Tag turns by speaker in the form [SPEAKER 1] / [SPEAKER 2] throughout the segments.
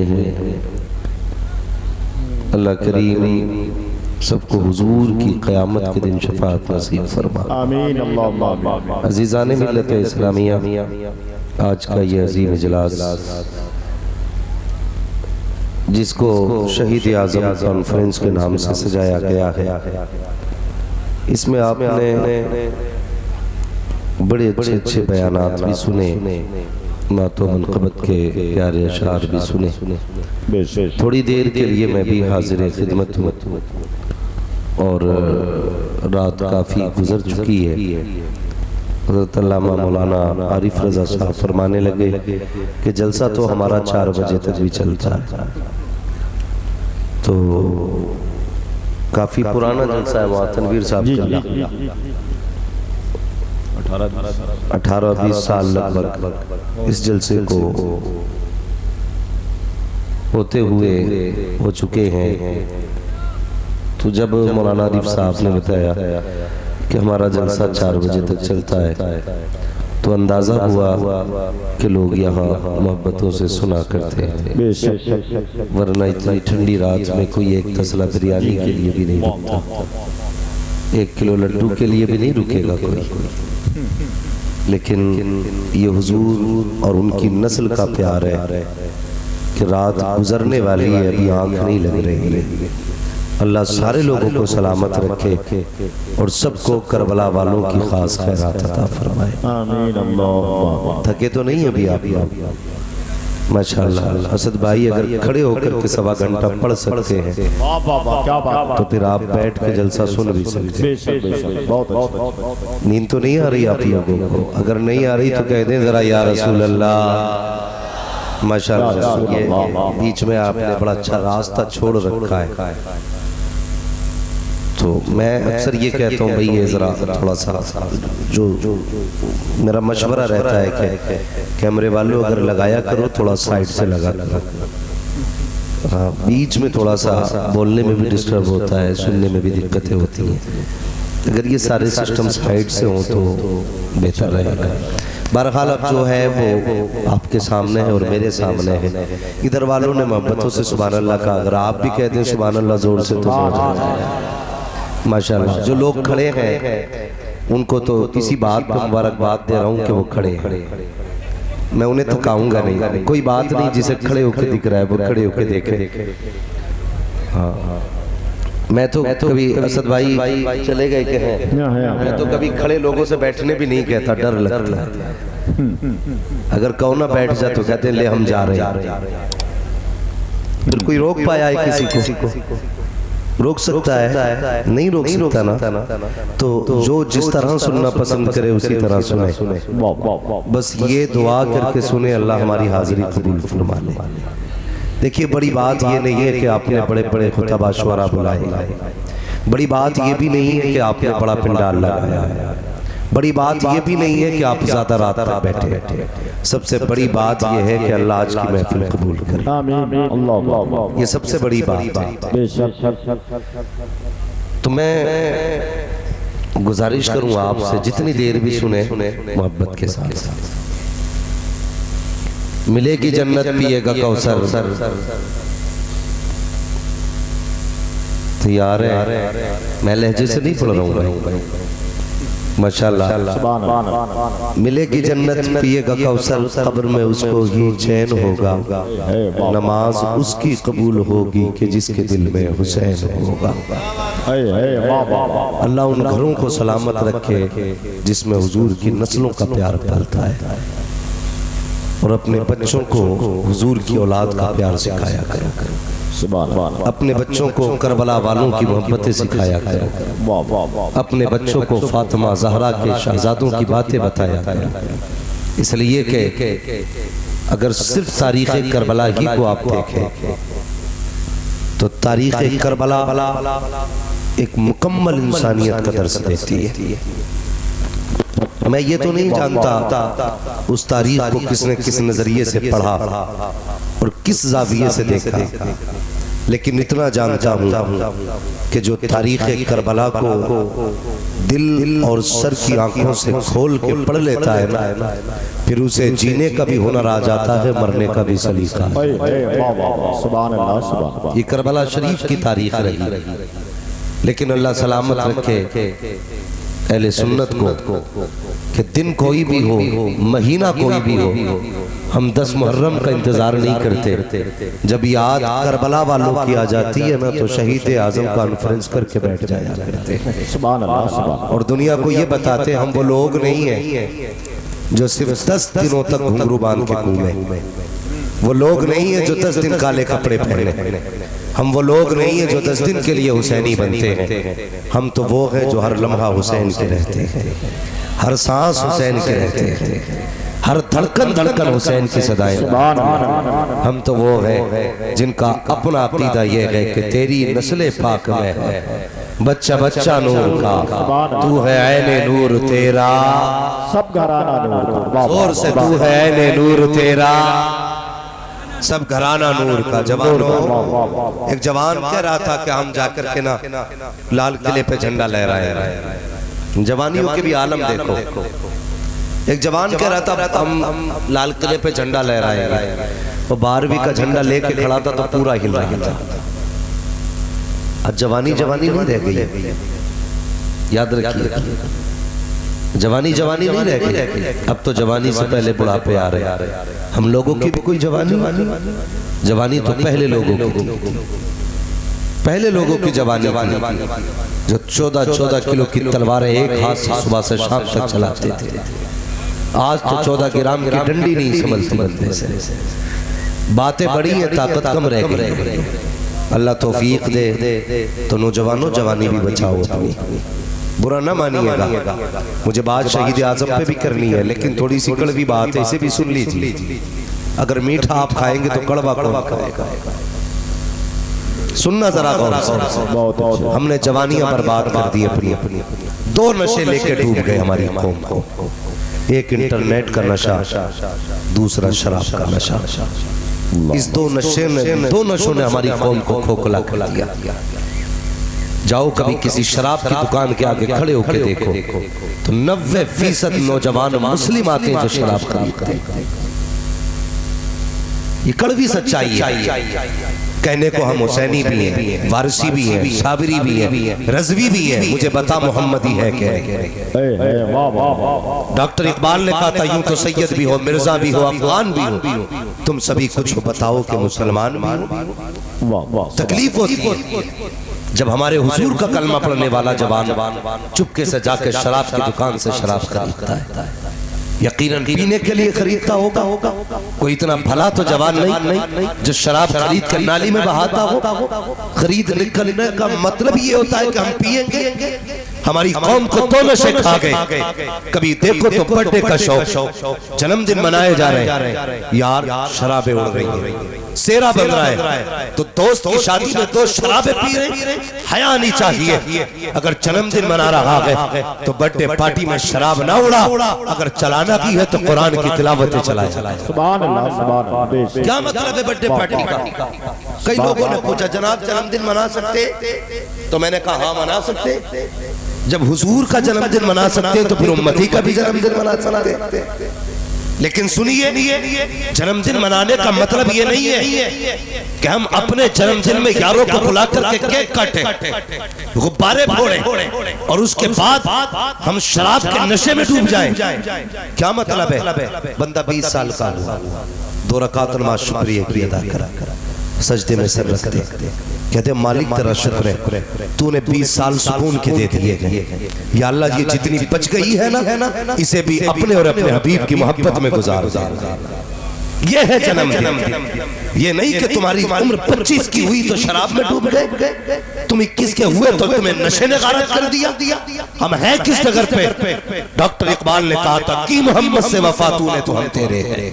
[SPEAKER 1] ہیں۔ اللہ کریم سب کو حضور کی قیامت کے دن شفاعت نصیب فرما۔
[SPEAKER 2] آمین اللہم آمین۔
[SPEAKER 1] عزیزان ملت اسلامیہ، آج کا یہ عظیم اجلاس جس کو شہید اعظم کانفرنس کے نام سے سجایا گیا ہے، اس میں آپ نے بڑے اچھے بیانات بھی سنے، نعت و منقبت کے پیارے اشعار بھی سنے۔ تھوڑی دیر کے لیے میں بھی حاضر خدمت ہوں اور رات کافی گزر چکی ہے۔ حضرت علامہ مولانا عارف رضا صاحب فرمانے لگے کہ جلسہ تو ہمارا 4 بجے تک بھی چلتا ہے، تو کافی پرانا جلسہ ہے وہاں تنویر صاحب کا، 18-20 سال لگ بھگ اس جلسے کو ہوتے ہوئے ہو چکے ہیں۔ تو جب مولانا عارف صاحب نے بتایا کہ ہمارا جلسہ 4 بجے تک چلتا ہے تو اندازہ ہوا کہ لوگ یہاں محبتوں سے سنا کرتے ہیں، ورنہ اتنی ٹھنڈی رات میں کوئی ایک تسلا بریانی کے لیے بھی نہیں رکتا، 1 کلو لڈو کے لیے بھی نہیں رکے گا کوئی۔ لیکن یہ حضور اور ان کی نسل کا پیار ہے کہ رات گزرنے والی ہے، ابھی آنکھ نہیں لگ رہی ہے۔ اللہ سارے لوگوں کو سلامت رکھے اور سب کو کربلا والوں کی خاص خیرات عطا فرمائے۔
[SPEAKER 2] آمین اللہم۔
[SPEAKER 1] تھکے تو نہیں ابھی آپ؟ ماشاءاللہ۔ اسد بھائی اگر کھڑے ہو کر کے 1.25 گھنٹہ پڑھ سکتے ہیں تو پھر آپ بیٹھ کے جلسہ سن بھی سکتے ہیں۔ نیند تو نہیں آ رہی آپ لوگوں کو؟ اگر نہیں آ رہی تو کہہ دیں ذرا یا رسول اللہ۔ ماشاءاللہ، یہ بیچ میں آپ نے بڑا اچھا راستہ چھوڑ رکھا ہے، تو میں اکثر یہ کہتا ہوں بھئی یہ ذرا تھوڑا سا جو میرا مشورہ رہتا ہے کہ کیمرے والوں اگر لگایا کرو تھوڑا سائیڈ سے لگا کرو، بیچ میں تھوڑا سا بولنے میں بھی ڈسٹرب ہوتا ہے، سننے میں بھی دقتیں ہوتی ہیں۔ اگر یہ سارے سسٹم سائیڈ سے ہوں تو بہتر رہے گا۔ بہرحال اب جو ہے وہ آپ کے سامنے ہے اور میرے سامنے ہے۔ ادھر والوں نے محبتوں سے سبحان اللہ کا، اگر آپ بھی کہہ دیں سبحان اللہ زور سے تو ہو جائے۔ ماشاءاللہ، جو لوگ کھڑے ہیں ان کو تو اسی بات پر مبارکباد دے رہا ہوں کہ وہ کھڑے ہیں، میں انہیں تھکاؤں گا نہیں، کوئی بات نہیں، جسے کھڑے ہو کے دکھ رہا ہے وہ کھڑے ہو کے دیکھے۔ میں تو کبھی اسد بھائی چلے گئے کہ ہیں، میں تو کبھی کھڑے لوگوں سے بیٹھنے بھی نہیں کہتا، ڈر لگتا ہے۔ اگر کہو نہ بیٹھ جا تو کہتے ہیں لے ہم جا رہے ہیں۔ پھر کوئی روک پایا ہے کسی کو؟ روک سکتا ہے؟ نہیں روک سکتا نا۔ تو جو جس طرح سننا پسند کرے اسی طرح سنے، بس یہ دعا کر کے سنے اللہ ہماری حاضری قبول فرما لے۔ دیکھیے بڑی بات یہ نہیں ہے کہ آپ نے بڑے بڑے خطبہ شعراء بلائے، بڑی بات یہ بھی نہیں ہے کہ آپ نے بڑا پنڈال لگایا، بڑی بات یہ بھی نہیں ہے کہ آپ زیادہ رات تک بیٹھے۔ سب سے بڑی بات یہ ہے کہ اللہ آج کی محفل قبول کرے، یہ سب سے بڑی بات ہے۔ تو میں گزارش کروں آپ سے جتنی دیر بھی سنیں محبت کے ساتھ۔ ملے گی جنت پیے گا کوثر، تیار ہے؟ میں لہجے سے نہیں پڑھ رہا ہوں بھائی، ماشاءاللہ۔ ملے گی جنت پیے گا کوثر، قبر میں اس کو ہی چین ہوگا، نماز اس کی قبول ہوگی کہ جس کے دل میں حسین ہوگا۔ اللہ ان گھروں کو سلامت رکھے جس میں حضور کی نسلوں کا پیار پھلتا ہے، اور اپنے بچوں کو حضور کی اولاد کا پیار سکھایا کرو، اپنے بچوں کو کربلا والوں کی محبتیں سکھایا کرو، اپنے بچوں کو فاطمہ زہرا کے شہزادوں کی باتیں بتایا کرو۔ اس لیے کہ اگر صرف تاریخ کربلا ہی کو آپ دیکھیں تو تاریخ کربلا ایک مکمل انسانیت کا درس دیتی ہے۔ میں یہ تو نہیں جانتا اس تاریخ کو کس نے کس نظریے سے پڑھا اور کس زاویے سے دیکھا، لیکن اتنا جانتا ہوں کہ جو تاریخ کربلا کو دل اور سر کی آنکھوں سے کھول کے پڑھ لیتا ہے نا، پھر اسے جینے کا بھی ہنر آ جاتا ہے، مرنے کا بھی سلیقہ ہے۔
[SPEAKER 2] سبحان اللہ سبحان اللہ۔
[SPEAKER 1] یہ کربلا شریف کی تاریخ رہی، لیکن اللہ سلامت رکھے اہل سنت کو کہ دن کوئی بھی ہو، مہینہ کوئی بھی ہو، ہم 10 محرم کا انتظار نہیں کرتے۔ جب یاد کربلا والوں کی آ جاتی ہے نا تو شہید اعظم کانفرنس کر کے بیٹھ جایا کرتے ہیں،
[SPEAKER 2] سبحان اللہ سبحان اللہ۔
[SPEAKER 1] اور دنیا کو یہ بتاتے ہم وہ لوگ نہیں ہیں جو صرف 10 دنوں تک گھنگرو باندھ کے گھومیں، وہ لوگ نہیں ہیں جو 10 دن کالے کپڑے پہنے، ہم وہ لوگ نہیں ہیں جو 10 دن کے لیے حسینی بنتے ہیں، ہم تو وہ ہیں جو ہر لمحہ حسین کے رہتے ہیں، ہر سانس حسین کے رہتے ہیں، ہر دھڑکن حسین کی صدائیں۔ ہم تو وہ ہیں جن کا اپنا عقیدہ یہ ہے کہ تیری نسل پاک میں ہے بچہ بچہ نور کا، تو ہے عین نور تیرا،
[SPEAKER 2] سب گھرانہ نور،
[SPEAKER 1] زور سے تو ہے عین نور تیرا، سب گھرانہ نور کا۔ جوانوں، ایک جوان کہہ رہا تھا کہ ہم جا کر کے نا لال قلعے پہ جھنڈا لہرائے ہیں۔ جوانیوں کے بھی عالم دیکھو، ایک جوان کہہ رہا تھا ہم لال قلعے پہ جھنڈا لہرائے ہیں، وہ 12ویں کا جھنڈا لے کے کھڑا تھا تو پورا ہل رہا تھا۔ اب جوانی نہیں رہ گئی، یاد رکھیے، جوانی نہیں رہ گئی، اب تو جوانی سے پہلے بڑھاپے آ رہے ہیں۔ ہم لوگوں کی بھی کوئی جوانی تو پہلے لوگوں کی تھی، پہلے لوگوں کی جوانی جو 14 کلو کی تلواریں ایک ہاتھ سے صبح سے شام تک چلاتے تھے، آج تو 14 گرام کی ڈنڈی نہیں سنبھلتی بندے سے۔ باتیں بڑی ہیں، طاقت کم رہ گئی۔ اللہ توفیق دے تو نوجوانوں جوانی بھی بچاؤ اپنی، برا نہ مانیے گا، مجھے بات شہید اعظم پہ بھی کرنی ہے، لیکن تھوڑی سی کڑوی بات ہے، اسے بھی سن لیجیے۔ اگر میٹھا آپ کھائیں گے تو کڑوا کون کھائے گا؟ سننا ذرا غور سے۔ ہم نے جوانیاں برباد کر دی اپنی، 2 نشے لے کے ڈوب گئے ہماری قوم کو، ایک انٹرنیٹ کا نشہ، دوسرا شراب کا نشہ۔ اس 2 نشوں نے ہماری قوم کو کھوکھلا کر دیا۔ جاؤ کبھی کسی شراب کی دکان کے آگے کھڑے ہو کے دیکھو تو 90% نوجوان مسلم آتے ہیں جو شراب خریدتے ہیں۔ یہ کڑوی سچائی ہے۔ کہنے کو ہم حسینی بھی ہیں، وارثی بھی ہیں، صابری بھی ہیں، رضوی بھی ہیں، مجھے بتا محمدی ہے کہ ڈاکٹر اقبال نے کہا تھا یوں تو سید بھی ہو، مرزا بھی ہو، افغان بھی ہو، تم سبھی کچھ بتاؤ کہ مسلمان بھی ہو۔ تکلیف ہوتی ہے جب ہمارے حضور کا کلمہ پڑھنے والا جوان چپکے سے جا کے شراب کی دکان سے شراب خریدتا ہے، یقیناً پینے کے لیے خریدتا ہوگا، کوئی اتنا بھلا تو جوان نہیں جو شراب خرید کر نالی میں بہاتا ہو۔ خرید نکلنے کا مطلب یہ ہوتا ہے کہ ہم پیئیں گے۔ ہماری قوم کو 2 نشے کھا گئے، کبھی دیکھو تو برتھڈے کا شوق، جنم دن منائے جا رہے ہیں، یار شرابیں اڑ رہی ہیں، سیرا بن رہا ہے تو دوست کی شادی میں 2 شرابیں پی رہے ہیں، حیا نہیں چاہیے۔ اگر جنم دن منا رہا ہے تو برتھڈے پارٹی میں شراب نہ اڑا، اگر چلانا بھی ہے تو قرآن کی تلاوتیں چلائے۔
[SPEAKER 2] سبحان اللہ سبحان اللہ۔
[SPEAKER 1] کیا مطلب ہے برتھڈے پارٹی کا؟ کئی لوگوں نے پوچھا جناب جنم دن منا سکتے؟ تو میں نے کہا ہاں منا سکتے۔ جب حضور کا جنم دن منا سکتے تو پھر امتی کا بھی جنم دن منا سکتے۔ لیکن سنیے، جنم دن منانے کا مطلب یہ نہیں ہے کہ ہم اپنے جنم دن میں یاروں کو بلا کر کے کیک کاٹیں، غبارے پھوڑیں اور اس کے بعد ہم شراب کے نشے میں ڈوب جائیں۔ کیا مطلب ہے؟ بندہ 20 سال کا ہوا، 2 رکعت نماز شکریہ کی ادا کرا، سجدے میں سر رکھ دے، کہتے ہیں مالک تیرا شکر ہے تو نے 20 سال سکون کے دے دیے گئے، یا اللہ یہ جتنی بچ گئی ہے نا اسے بھی اپنے اور اپنے حبیب کی محبت میں گزار دے۔ یہ ہے جنم دن۔ یہ نہیں کہ تمہاری عمر 25 کی ہوئی تو شراب میں ڈوب گئے، تم 21 کے ہوئے تو تمہیں نشے نے غارت کر دیا۔ ہم ہیں کس جگہ پہ؟ ڈاکٹر اقبال نے کہا تھا کی محمد سے وفا تو نے تو ہم تیرے ہیں۔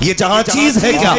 [SPEAKER 1] یہ جہاں چیز ہے کیا؟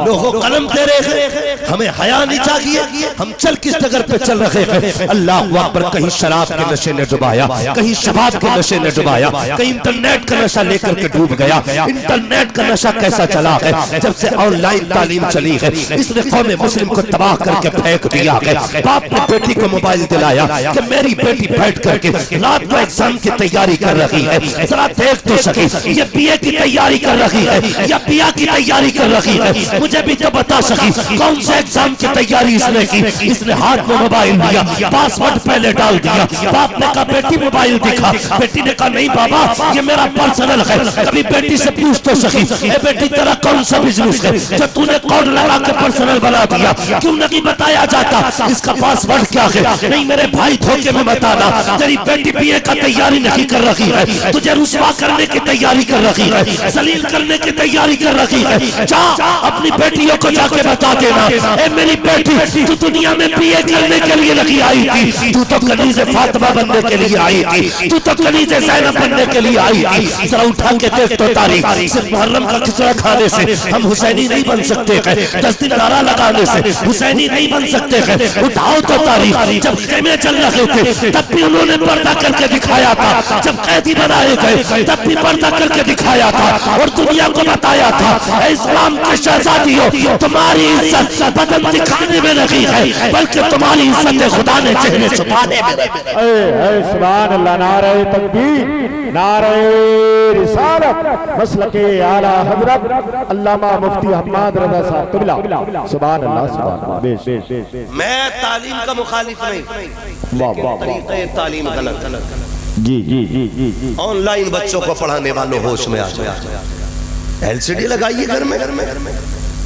[SPEAKER 1] لوگوں قلم تیرے ہیں، ہمیں حیا نہیں چاہیے، ہم چل کس ڈگر پہ چل رہے ہیں؟ اللہ اکبر، کہیں شراب کے نشے نے ڈبایا، کہیں شباب کے نشے نے ڈبایا، کہیں انٹرنیٹ کا نشہ لے کر کے ڈوب گیا۔ انٹرنیٹ کا نشہ کیسا چلا ہے؟ جب سے آن لائن تعلیم چلی ہے، اس نے قوم مسلم کو تباہ کر کے پھینک دیا ہے۔ باپ نے بیٹی کو موبائل دلایا کہ میری بیٹی بیٹھ کر کے رات کو ایگزام کی تیاری کر رہی ہے، ذرا دیکھ تو سکی یہ بی اے کی تیاری کر رہی ہے یا پی آ کی تیاری کر رہی ہے، مجھے بھی تو بتا سکی کون سے ایگزام کی تیاری اس نے کی۔ اس نے ہاتھ میں موبائل لیا، پاسورڈ پہلے ڈال دیا۔ باپ نے کہا بیٹی موبائل دکھا، بیٹی نے کہا نہیں بابا یہ میرا پرسنل ہے۔ کبھی بیٹی سے پوچھ تو سکی اے بیٹی تیرا کون سا بزنس ہے جو تو نے کوڈ لگا کے پرسنل بنا دیا؟ کیوں نہیں بتایا جاتا اس کا پاسورڈ کیا ہے؟ نہیں میرے بھائی دھوکے میں بتانا، تیری بیٹی بی اے کا تیاری نہیں کر رہی ہے، تجھے رسوا کرنے کی تیاری کر رہی ہے، ذلیل کرنے کی تیاری کر رہی ہے۔ جا اپنی بیٹیوں کو جا کے بتا دینا اے میری بیٹی تو دنیا میں بی اے کرنے کے لیے نہیں آئی تھی، تو تو کنیز فاطمہ بننے کے لیے آئی تھی، تو تو کنیز زینب بننے کے لیے آئی تھی۔ ذرا اٹھا کے دیکھ تو تاریخ، صرف محرم کا کھچڑا کھانے سے ہم حسینی نہیں بن سکتے ہیں، 10 دن نعرہ لگانے سے حسینی نہیں بن سکتے ہیں۔ اٹھاؤ تو تاریخ، جب خیمے چل رہے تھے تب بھی انہوں نے پردہ کر کے دکھایا تھا، جب قیدی بنائے گئے تب بھی پردہ کر کے دکھایا تھا اور دنیا کو بتایا تھا اے اسلام کے شہزادیوں تمہاری عزت بدن دکھانے میں نہیں ہے بلکہ تمہاری عزت خدا نے چہرے چھپانے میں رکھی ہے۔
[SPEAKER 2] اے سبحان اللہ، نعرہ تکبیر، نعرہ رسالت، مسلک اعلیٰ حضرت علامہ مفتی حماد رضا صاحب قبلہ، سبحان اللہ سبحان اللہ۔ بے شک
[SPEAKER 1] میں تعلیم کا مخالف نہیں، طریقہ تعلیم غلط،
[SPEAKER 2] جی جی جی جی جی
[SPEAKER 1] آن لائن بچوں کو پڑھانے والوں ہوش میں آ جائے، ایل سی ڈی لگائیے گھر میں،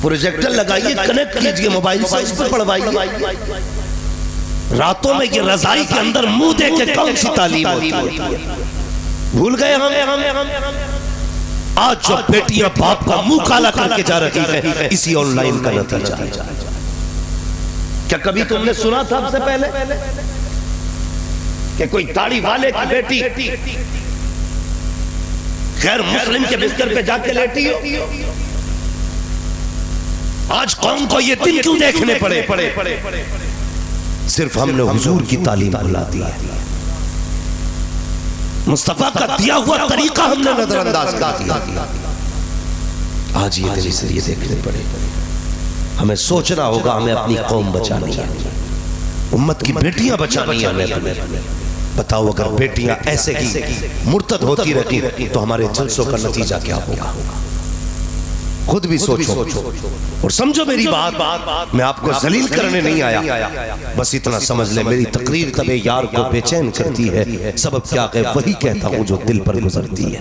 [SPEAKER 1] پروجیکٹر لگائیے، کنیکٹ کیجئے موبائل سے، اس پر پڑھوائیے۔ راتوں میں یہ رضائی کے اندر منہ دے کے کون سی تعلیم ہوتی ہے؟ بھول گئے ہم؟ آج جو بیٹیاں باپ کا منہ کالا کر کے جا رہی ہیں اسی آن لائن کا نتیجہ ہے۔ کیا کبھی تم نے سنا تھا اب سے پہلے کہ کوئی داڑھی والے کی بیٹی غیر مسلم کے بستر پہ جا کے لیٹی ہو؟ آج قوم کو یہ دن کیوں دیکھنے پڑے؟ صرف ہم نے حضور کی تعلیم بھلا دی ہے، مصطفیٰ کا دیا ہوا طریقہ ہم نے نظر انداز کر دیا۔ آج یہ دن اس لیے دیکھنے پڑے، ہمیں سوچنا ہوگا ہمیں اپنی قوم بچانی ہے، امت کی بیٹیاں بچانی ہیں ہمیں۔ بتاؤ اگر بیٹیاں ایسے ہی مرتد ہوتی رہتی تو ہمارے جلسوں کا نتیجہ کیا ہوگا؟ خود بھی سوچو اور سمجھو میری بات، میں آپ کو ذلیل کرنے نہیں آیا، بس اتنا سمجھ لیں میری تقریر طبع یار کو بے چین کرتی ہے، سبب کیا ہے وہی کہتا ہوں جو دل پر گزرتی ہے۔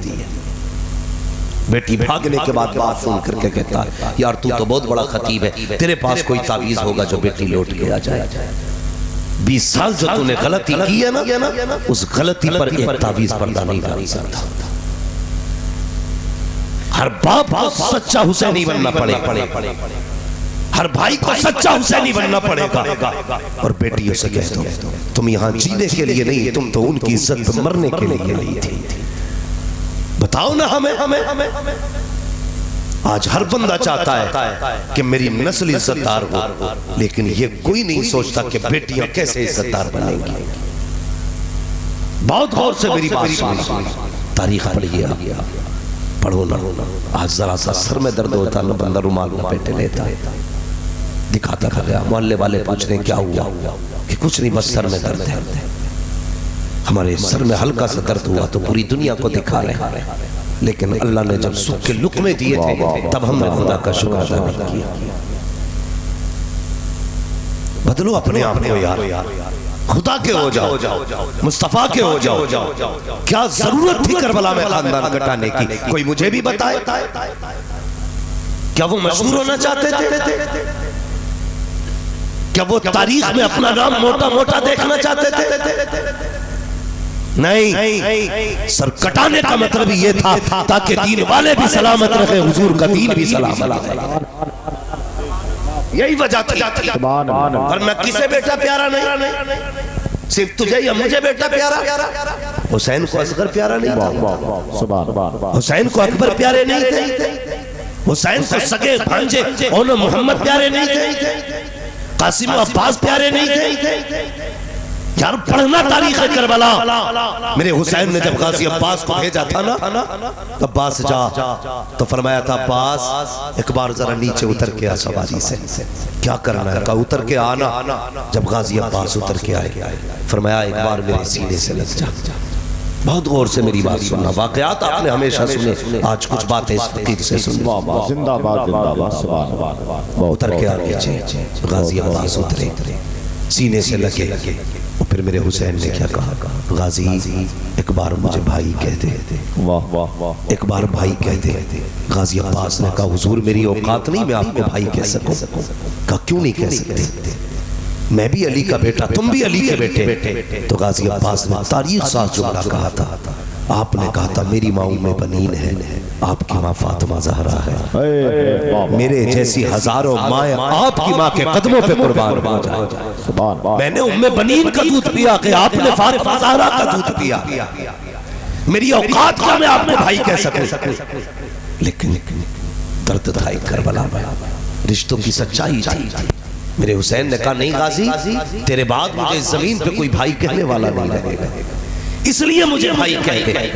[SPEAKER 1] بیٹی بھاگنے کے بعد بات سن کر کے کہتا ہے یار تو بہت بڑا خطیب ہے، تیرے پاس کوئی تعویذ ہوگا جو بیٹی لوٹ کے آ جائے۔ 20 سال جو تو نے غلطی کی ہے نا، اس غلطی پر ایک تعویذ پردہ نہیں ڈال سکتا۔ ہر باپ کو سچا حسینی بننا پڑے، ہر بھائی کو سچا حسینی بننا پڑے گا۔ اور بیٹیوں سے کہہ دو تم یہاں جینے کے لیے نہیں، تم تو ان کی عزت پر مرنے کے لیے نہیں تھی۔ بتاؤ نا ہمیں، آج ہر بندہ چاہتا ہے کہ میری نسل عزت دار ہو، لیکن یہ کوئی نہیں سوچتا کہ بیٹیاں کیسے عزت دار بنیں گی۔ بہت غور سے میری بات سنیں، تاریخ پڑھیے، پڑھو نا۔ آج ذرا سا سر میں درد ہوتا نا بندہ رومال لپیٹے لیتا، دکھاتا کر گیا، محلے والے پوچھ رہے کیا ہوا کہ کچھ نہیں بس سر میں درد ہے۔ ہمارے سر میں ہلکا سا درد ہوا تو پوری دنیا کو دکھا رہے ہیں، لیکن اللہ نے جب سکھ کے لقمے دیے تھے تب ہم نے خدا کا شکر ادا نہیں کیا۔ بدلو اپنے آپ کو یار، خدا کے ہو جاؤ، مصطفیٰ کے ہو جاؤ۔ کیا ضرورت تھی کربلا میں خاندان کٹانے کی؟ کوئی مجھے بھی بتائے، کیا وہ مشہور ہونا چاہتے تھے؟ کیا وہ تاریخ میں اپنا نام موٹا موٹا دیکھنا چاہتے تھے؟ نہیں، سر کٹانے کا مطلب یہ تھا تاکہ دین والے بھی سلامت رہے، حضور کا دین بھی سلامت رہے۔ یہی وجہ تھی، ورنہ کسے بیٹا پیارا نہیں، صرف تجھے یا مجھے بیٹا پیارا؟ حسین کو اصغر پیارا نہیں تھا، حسین کو اکبر پیارے نہیں تھے، حسین کو سگے بھانجے اور محمد پیارے نہیں تھے؟ قاسم و عباس پیارے نہیں تھے؟ یار پڑھنا تاریخ کربلا. میرے حسین نے جب غازی عباس کو بھیجا تھا نا عباس جا، تو فرمایا تھا عباس ایک بار ذرا نیچے اتر کے آ سواری سے. کیا کرنا ہے؟ کہا اتر کے آنا. جب غازی عباس اتر کے آئے فرمایا ایک بار میرے سینے سے لگ جا. بہت غور سے میری بات سننا. واقعات آپ نے ہمیشہ سنے، آج کچھ باتیں اس فقیر سے سنیں.
[SPEAKER 2] زندہ باد زندہ باد سبحان اللہ.
[SPEAKER 1] اتر کے آ نیچے. غازی عباس اترے، سینے سے لگے. اور پھر میرے حسین نے کیا کہا؟ غازی ایک بار مجھے بھائی کہہ دے. ایک بار بھائی کہہ دے. غازی عباس نے کہا حضور میری اوقات نہیں میں آپ کو بھائی کہہ سکوں. کہا کیوں نہیں کہہ سکتے؟ میں بھی علی کا بیٹا، تم بھی علی کے بیٹے. تو غازی عباس نے تاریخ ساز جملہ کہا تھا. آپ نے کہا تھا میری ماں ام بنین ہے، آپ کی ماں فاطمہ زہرا ہے. میرے جیسی ہزاروں مائیں آپ کی ماں کے قدموں پہ قربان ہو جائے. میں نے ام بنین کا دودھ پیا کہ آپ نے فاطمہ زہرا کا دودھ پیا. میری اوقات کا میں آپ کو بھائی کہہ سکوں. لیکن درد تھا ایک کربلا میں، رشتوں کی سچائی تھی. میرے حسین نے کہا نہیں غازی، تیرے بعد مجھے زمین پہ کوئی بھائی کہنے والا نہیں رہے گا، اس لیے مجھے بھائی کہتے ہیں.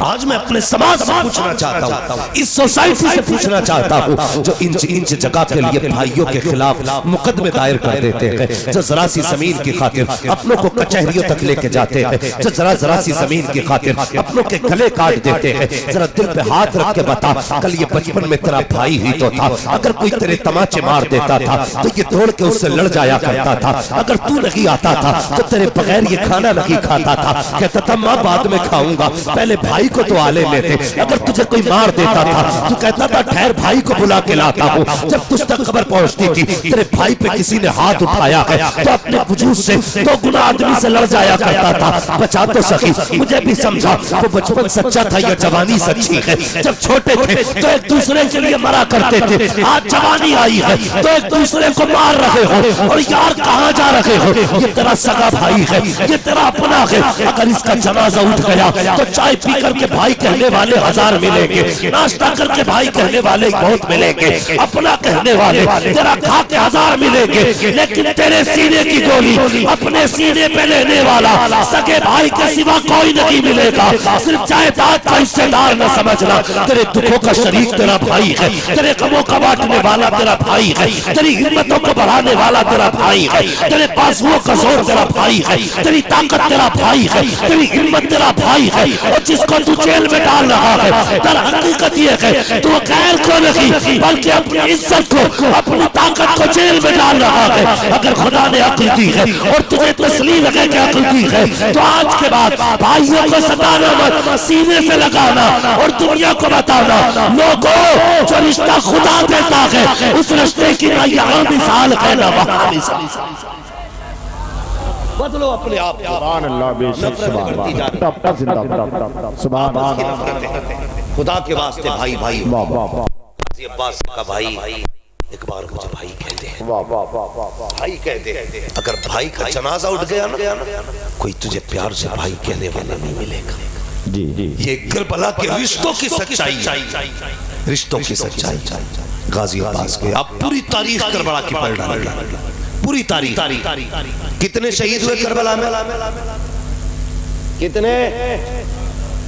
[SPEAKER 1] آج میں اپنے سماج سے پوچھنا چاہتا ہوں، اس سوسائٹی سے پوچھنا چاہتا ہوں جو انچ جگہ کے لیے بھائیوں کے خلاف مقدمے دائر کر دیتے ہیں، جو ذرا سی زمین کی خاطر اپنوں کو کچہریوں تک لے کے جاتے ہیں، جو ذرا سی زمین کی خاطر اپنوں کے گلے کاٹ دیتے ہیں. ذرا دل پہ ہاتھ رکھ کے بتا، کل یہ بچپن میں تیرا بھائی ہی تو تھا. اگر کوئی تیرے تماچے مار دیتا تھا تو یہ دوڑ کے اس سے لڑ جایا کرتا تھا. اگر تو نہیں آتا تھا تو تیرے بغیر یہ کھانا نہیں کھاتا تھا. کہتا تھا ماں بعد میں کھاؤں گا، پہلے بھائی کو تو آلے لیتے. اگر تجھے کوئی مار دیتا تھا تو کہتا تھا ٹھہر بھائی کو بلا کے لاتا ہوں. جب تجھ تک خبر پہنچتی تھی تیرے بھائی پہ کسی نے ہاتھ اٹھایا ہے تو اپنے وجود سے دو گنا آدمی سے لڑ جایا کرتا تھا. بچا تو سکی، مجھے بھی سمجھا وہ بچپن سچا تھا یا جوانی سچی ہے. جب چھوٹے تھے تو ایک دوسرے کے لیے مرا کرتے تھے، آج جوانی آئی ہے تو ایک دوسرے کو مار رہے ہو اور یار کہاں جا رہے ہو. یہ تیرا سگا بھائی ہے، یہ تیرا اپنا ہے. اگر اس کا جنازہ اٹھ گیا تو چائے پی کر کے بھائی کہنے والے ہزار ملیں گے، ناشتہ کر کے بھائی کہنے والے بہت ملیں گے، اپنا کہنے والے تیرا کھا کے ہزار ملیں گے. لیکن تیرے سینے کی گولی اپنے سینے پہ لینے والا سگے بھائی کے سوا کوئی نہیں ملے گا. صرف جائیداد کا حصہ دار نہ سمجھنا، تیرے دکھوں کا شریک تیرا بھائی ہے، تیرے غموں کا بانٹنے والا تیرا بھائی ہے، تیری ہمتوں کو بڑھانے والا تیرا بھائی ہے، تیرے بازوؤں کا زور تیرا بھائی ہے، تیری طاقت تیرا بھائی ہے، تیری ہمت تیرا بھائی ہے. اور جس کو تو جیل میں ڈال رہا ہے در حقیقت یہ ہے تو غیر کو نہیں بلکہ اپنی عزت کو اپنی طاقت کو جیل میں ڈال رہا ہے. اگر خدا نے عقل دی ہے اور تجھے تسلیم ہے کہ عقل دی ہے تو آج کے بعد بھائیوں کو ستانا مت، سینے سے لگانا اور دنیا کو بتانا لوگوں جو رشتہ خدا دیتا ہے اس رشتے کی نہ یہاں مثال ہے نہ وہاں مثال. بدلو اپنے آپ کو.
[SPEAKER 2] سبحان اللہ بے شک سبحان اللہ.
[SPEAKER 1] خدا کے واسطے بھائی بھائی غازی عباس کا بھائی ایک بار مجھے بھائی کہتے ہیں، بھائی کہتے ہیں. اگر بھائی کا جنازہ اٹھ گیا نا کوئی تجھے پیار سے بھائی کہنے والا نہیں ملے گا. یہ کربلا کے رشتوں کی سچائی، رشتوں کی سچائی. غازی عباس کے اب پوری تاریخ کربلا کی پڑھ ڈالی، پوری تاریخ. کتنے شہید ہوئے کربلا میں؟ کتنے؟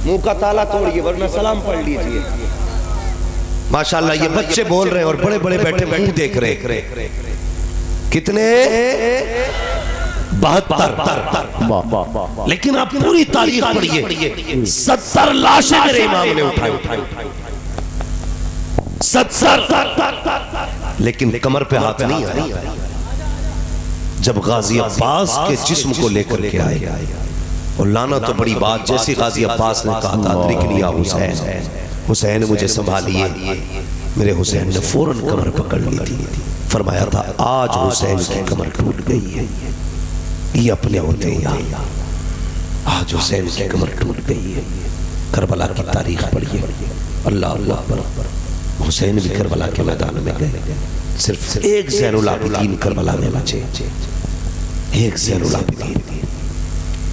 [SPEAKER 1] منہ کا تالا توڑیے ورنہ سلام پڑھ لیجئے. ماشاءاللہ یہ بچے بول رہے ہیں اور بڑے بڑے بیٹھے منہ دیکھ رہے. کتنے؟ 72. لیکن آپ پوری تاریخ پڑھیے، 70 لاشیں میرے امام نے اٹھائی. 70. لیکن کمر پہ ہاتھ نہیں آئی. جب غازی عباس کے جسم کو لے کر کے آئے اور لانا تو بڑی بات، جیسی غازی عباس نے کہا تھا ادرکنی یا حسین، حسین مجھے سنبھالیے. میرے حسین نے فوراً کمر پکڑ لی تھی. فرمایا تھا آج حسین کی کمر ٹوٹ گئی ہے. یہ اپنے ہوتے ہیں، آج حسین کی کمر ٹوٹ گئی ہے. کربلا کی تاریخ پڑھیے. اللہ اللہ اکبر. حسین بھی کربلا کے میدان میں گئے. صرف ایک زین العابدین کربلا میں بچے، ایک زین العابدین،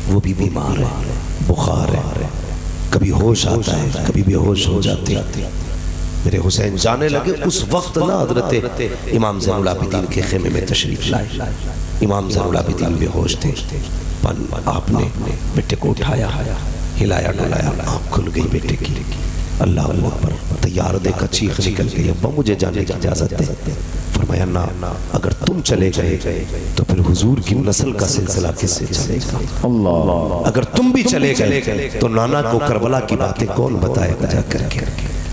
[SPEAKER 1] وہ بھی بیمار ہے، بخار ہے، کبھی ہوش آتا ہے کبھی بے ہوش ہو جاتے. میرے حسین جانے لگے. اس وقت نا حضرت امام زین العابدین کے خیمے میں تشریف لائے. امام زین العابدین بے ہوش تھے. آپ نے بیٹے کو اٹھایا, ہلایا ڈلایا, آنکھ کھل گئی بیٹے کی. اللہ اکبر. تیار دیکھا چیخ نکل گئی, ابا مجھے جانے کی اجازت دے. فرمایا نا, اگر تم چلے گئے تو پھر حضور کی نسل کا سلسلہ کس سے چلے گا؟ اگر تم بھی چلے گئے تو نانا کو کربلا کی باتیں کون بتائے گا جا کر کے؟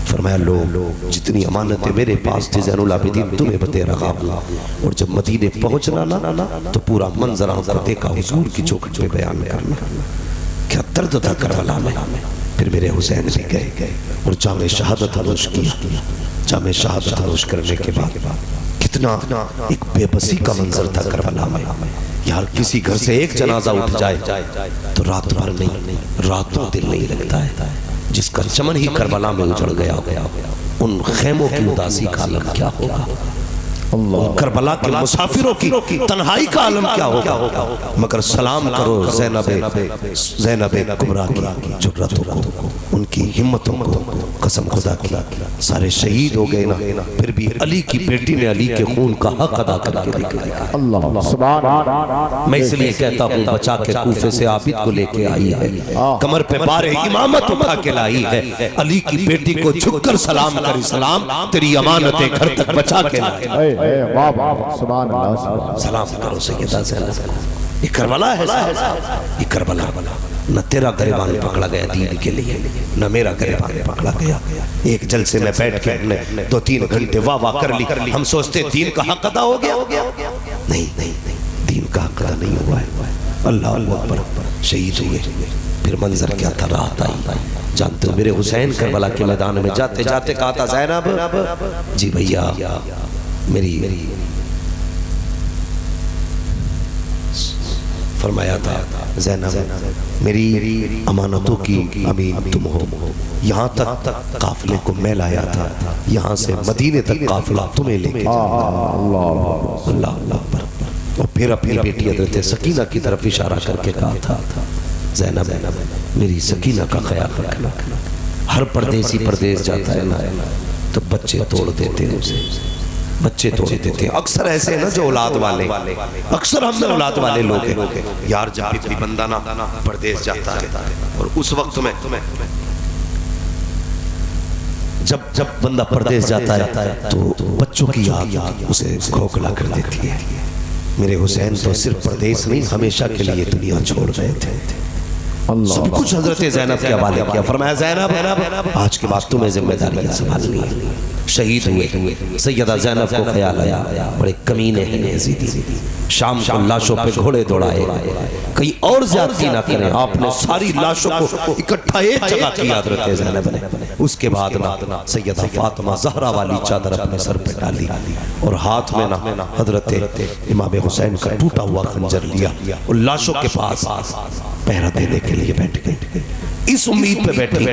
[SPEAKER 1] فرمایا لو جتنی امانتیں میرے پاس تھی زین العابدین تمہیں بتے رہا ہوں. اور جب مدینے پہنچنا نا تو پورا منظر آنکھ دیکھا حضور کی چوکھٹ پہ بیان کرنا. کیا درد تھا کربلا میں. پھر میرے حسین بھی گئے اور جامع شہادت نوش کیا. جامع شہادت نوش کرنے کے بعد کتنا ایک بے بسی کا منظر تھا کربلا میں. یار کسی گھر سے ایک جنازہ اٹھ جائے تو رات بھر نہیں, راتوں دل نہیں لگتا ہے. جس کا چمن ہی کربلا میں اجڑ گیا, ان خیموں کی اداسی کا عالم کیا ہوگا؟ کربلا کے مسافروں کی تنہائی کا عالم کیا ہوگا؟ مگر سلام کرو زینب کبریٰ کی جرتوں کو, ان کی ہمتوں کو. قسم خدا کی سارے شہید ہو گئے نا, پھر بھی علی کی بیٹی نے علی کے خون کا حق ادا کر کے دکھایا. اللہ سبحان اللہ. میں اس لیے کہتا ہوں بچا کے کوفے سے عابد کو لے کے آئی ہے, کمر پہ بار امامت اٹھا کے لائی ہے. علی کی بیٹی کو جھک کر سلام کر, اسلام تیری امانتیں گھر تک بچا کے لائی.
[SPEAKER 2] سبحان اللہ.
[SPEAKER 1] سلام کرو سیدہ زینب. یہ کربلا ہے, یہ کربلا. نہ تیرا گریبان پکڑا گیا دین کے لیے, نہ میرا گریبان پکڑا گیا. ایک جلسے میں بیٹھ کے ہم نے 2-3 گھنٹے واہ کر لی. ہم سوچتے دین کا حق ادا ہو گیا. نہیں, دین کا حق ادا نہیں ہوا ہے. اللہ اکبر. شہید ہوئے. پھر منظر کیا تھا, رات آئی. جانتے ہو میرے حسین کربلا کے میدان میں جاتے جاتے کہا تھا زینب جی بھیا میری فرمایا تھا زینب میری امانتوں کی امین تم ہو. یہاں تک قافلے کو میں لایا تھا, یہاں سے مدینے تک قافلہ تمہیں لے کے جانا. اللہ. اور پھر اپنی بیٹی حضرت سکینہ کی طرف اشارہ کر کے کہا تھا زینب میری سکینہ کا خیال رکھنا. ہر پردیسی پردیس جاتا ہے نا تو بچے توڑ دیتے ہیں اسے, بچے توڑ دیتے ہیں. اکثر ایسے ہیں نا جو اولاد والے, اکثر ہم میں اولاد والے لوگ ہیں. یار جب بھی بندہ نا پردیس جاتا ہے اور اس وقت میں جب بندہ پردیس جاتا ہے تو بچوں کی یاد اسے کھوکھلا کر دیتی ہے. میرے حسین تو صرف پردیس نہیں, ہمیشہ کے لیے دنیا چھوڑ رہے تھے. سب کچھ حضرت زینب کے حوالے کیا. فرمایا زینب آج کے بعد تمہیں ذمہ داریاں سنبھالنی ہے. شہید ہوئے. سیدہ زینب کو خیال آیا بڑے کمینے ہیں یزیدی, شام کو لاشوں پہ گھوڑے دوڑائے, کہیں اور زیادتی نہ کریں. آپ نے ساری لاشوں کو اکٹھا ایک جگہ کیا حضرت زینب نے. اس کے بعد نا سیدہ فاطمہ زہرا والی چادر اپنے سر پہ ڈالی اور ہاتھ میں نا حضرت امام حسین کا ٹوٹا ہوا خنجر لیا اور لاشوں کے پاس پہرا دینے کے لیے بیٹھ گئے. اس امید پہ بیٹھی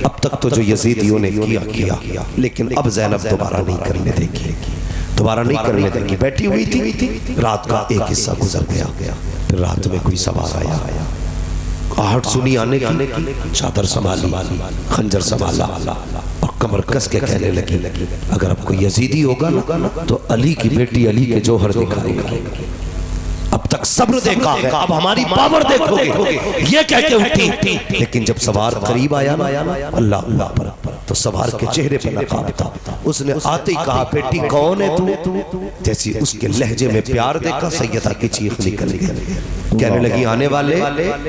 [SPEAKER 1] اب تک تو جو یزیدیوں نے کیا, لیکن اب زینب دوبارہ نہیں کرنے دے گی, دوبارہ نہیں کرنے دے گی. بیٹھی ہوئی تھی, رات کا ایک حصہ گزر گیا. پھر رات میں کوئی سوار آیا, آہٹ سنی آنے کی, چادر سنبھالی, خنجر سنبھالا اور کمر کس کے کہنے لگی اگر اب کوئی یزیدی ہوگا نا تو علی کی بیٹی علی کے جوہر دکھائے گا. اب تک صبر دیکھا ہے, اب ہماری پاور دیکھو گے, یہ کہہ کے اٹھی. لیکن جب سوار قریب آیا نا اللہ پر تو سوار کے چہرے پہ نقاب تھا. اس نے آتے ہی کہا بیٹی کون ہے تو؟ جیسی اس کے لہجے میں پیار دیکھا سیدہ کی چیخ نکل گئی. کہنے لگی آنے والے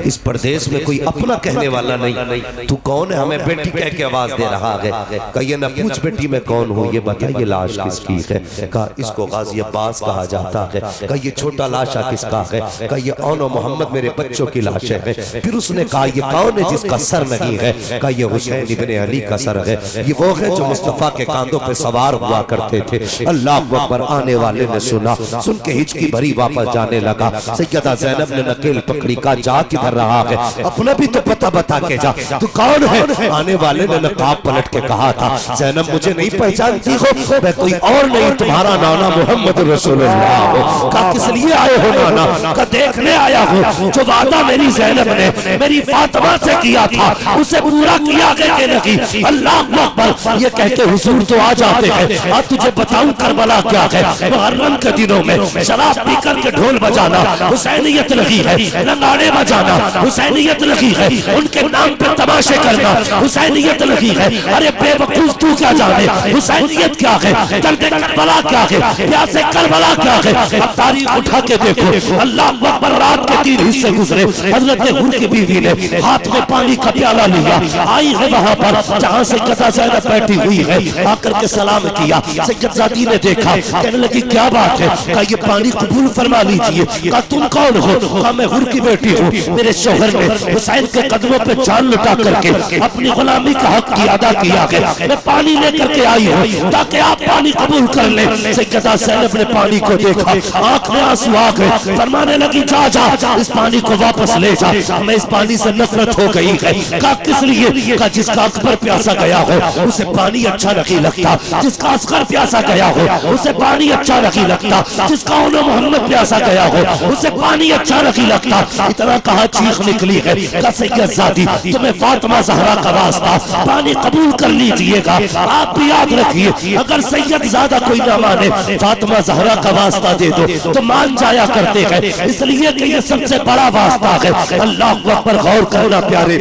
[SPEAKER 1] اس پردیس میں کوئی اپنا کہنے والا نہیں, تو کون ہے ہمیں بیٹی کہہ کے آواز دے رہا ہے. کہا یہ نہ پوچھ بیٹی میں کون ہوں, یہ بتا یہ لاش کس کی ہے. کہا اس کو غازی عباس کہا جاتا ہے. کہا یہ چھوٹا لاشا کس کا ہے. کہا یہ اون و محمد میرے بچوں کی لاشیں ہیں. پھر اس نے کہا یہ کون ہے جس کا سر نہیں ہے. کہا یہ حسین ابن علی کا سر ہے. یہ وہ ہے جو مصطفیٰ کے کاندھوں پہ سوار ہوا کرتے تھے. اللہ اکبر. آنے والے نے سنا, سن کے ہچکی بھری واپس جانے لگا. سیدہ زینب نے نکیل پکڑی, کا جا کدھر رہا ہے, اپنا بھی تو پتہ بتا کے جا, تو کون ہے. آنے والے نے نقاب پلٹ کے کہا تھا زینب مجھے نہیں پہچانتی ہو, میں کوئی اور نہیں تمہارا نانا محمد رسول اللہ ہو. کہا کس لیے آئے ہو نانا؟ کہا دیکھنے آیا ہوں جو وعدہ میری زینب نے میری فاطمہ سے کیا تھا اسے پورا کیا کہ نہیں. اللہ اللہ اکبر یہ کہہ کے حضور تو آ جاتے ہیں. اب تجھے بتاؤں کربلا کیا ہے. محرم کے دنوں میں شراب پی کر کے ڈھول بجانا حسینیت لگی ہے, نگاڑے بجانا حسینیت لگی ہے, ان کے نام پہ تماشے کرنا حسینیت لگی ہے. ارے بے وقوف تو کیا جانے حسینیت کیا ہے, درد کربلا کیا ہے, پیاسے کربلا کیا ہے. اب تاریخ اٹھا کے دیکھو, اللہ اکبر, رات کے 3 حصے گزرے. حضرت حور کی بیوی نے ہاتھ میں پانی کا پیالہ لیا, آئی ہے وہاں پر جہاں سیدہ زینب بیٹھی ہوئی ہے, آ کر کے سلام کیا. سیدزادی نے دیکھا, کہنے لگی کیا بات ہے, کہا یہ پانی قبول فرما لیجئے. کہا تم کون ہو, کہا میں حور کی بیٹی ہوں, میرے شوہر نے حسین کے قدموں پہ جان لٹا کر کے اپنی غلامی کا حق کی ادا کیا ہے, میں پانی لے کر کے آئی ہوں تاکہ آپ پانی قبول کر لیں. سیدہ زینب نے پانی کو دیکھا, آنکھ میں آنسو آ گئے, فرمانے لگی جا جا اس پانی کو واپس لے جا, ہمیں اس پانی سے نفرت ہو گئی ہے. کہا کس لیے, کہا جس کا اکبر پیاسا گیا ہو اسے پانی اچھا نہیں لگتا, جس کا اصغر پیاسا گیا ہو اسے پانی اچھا نہیں لگتا, جس کا انہوں محمد پیاسا گیا ہو اسے پانی اچھا نہیں لگتا. اتنا کہا چیخ نکلی ہے. کہا سیدزادی تمہیں فاطمہ زہرا کا واسطہ پانی قبول کر لیجئے گا. آپ بھی یاد رکھیے اگر سید زادہ کوئی نہ مانے فاطمہ زہرا کا واسطہ دے دو تو مان جایا کرتے ہیں, اس لیے کہ یہ سب سے بڑا واسطہ ہے. اللہ اکبر, غور کرنا پیارے,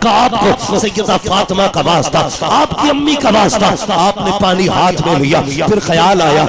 [SPEAKER 1] کہ آپ کو سیدہ فاطمہ کا واسطہ, آپ کی امی کا واسطہ, آپ نے پانی ہاتھ میں لیا. پھر خیال آیا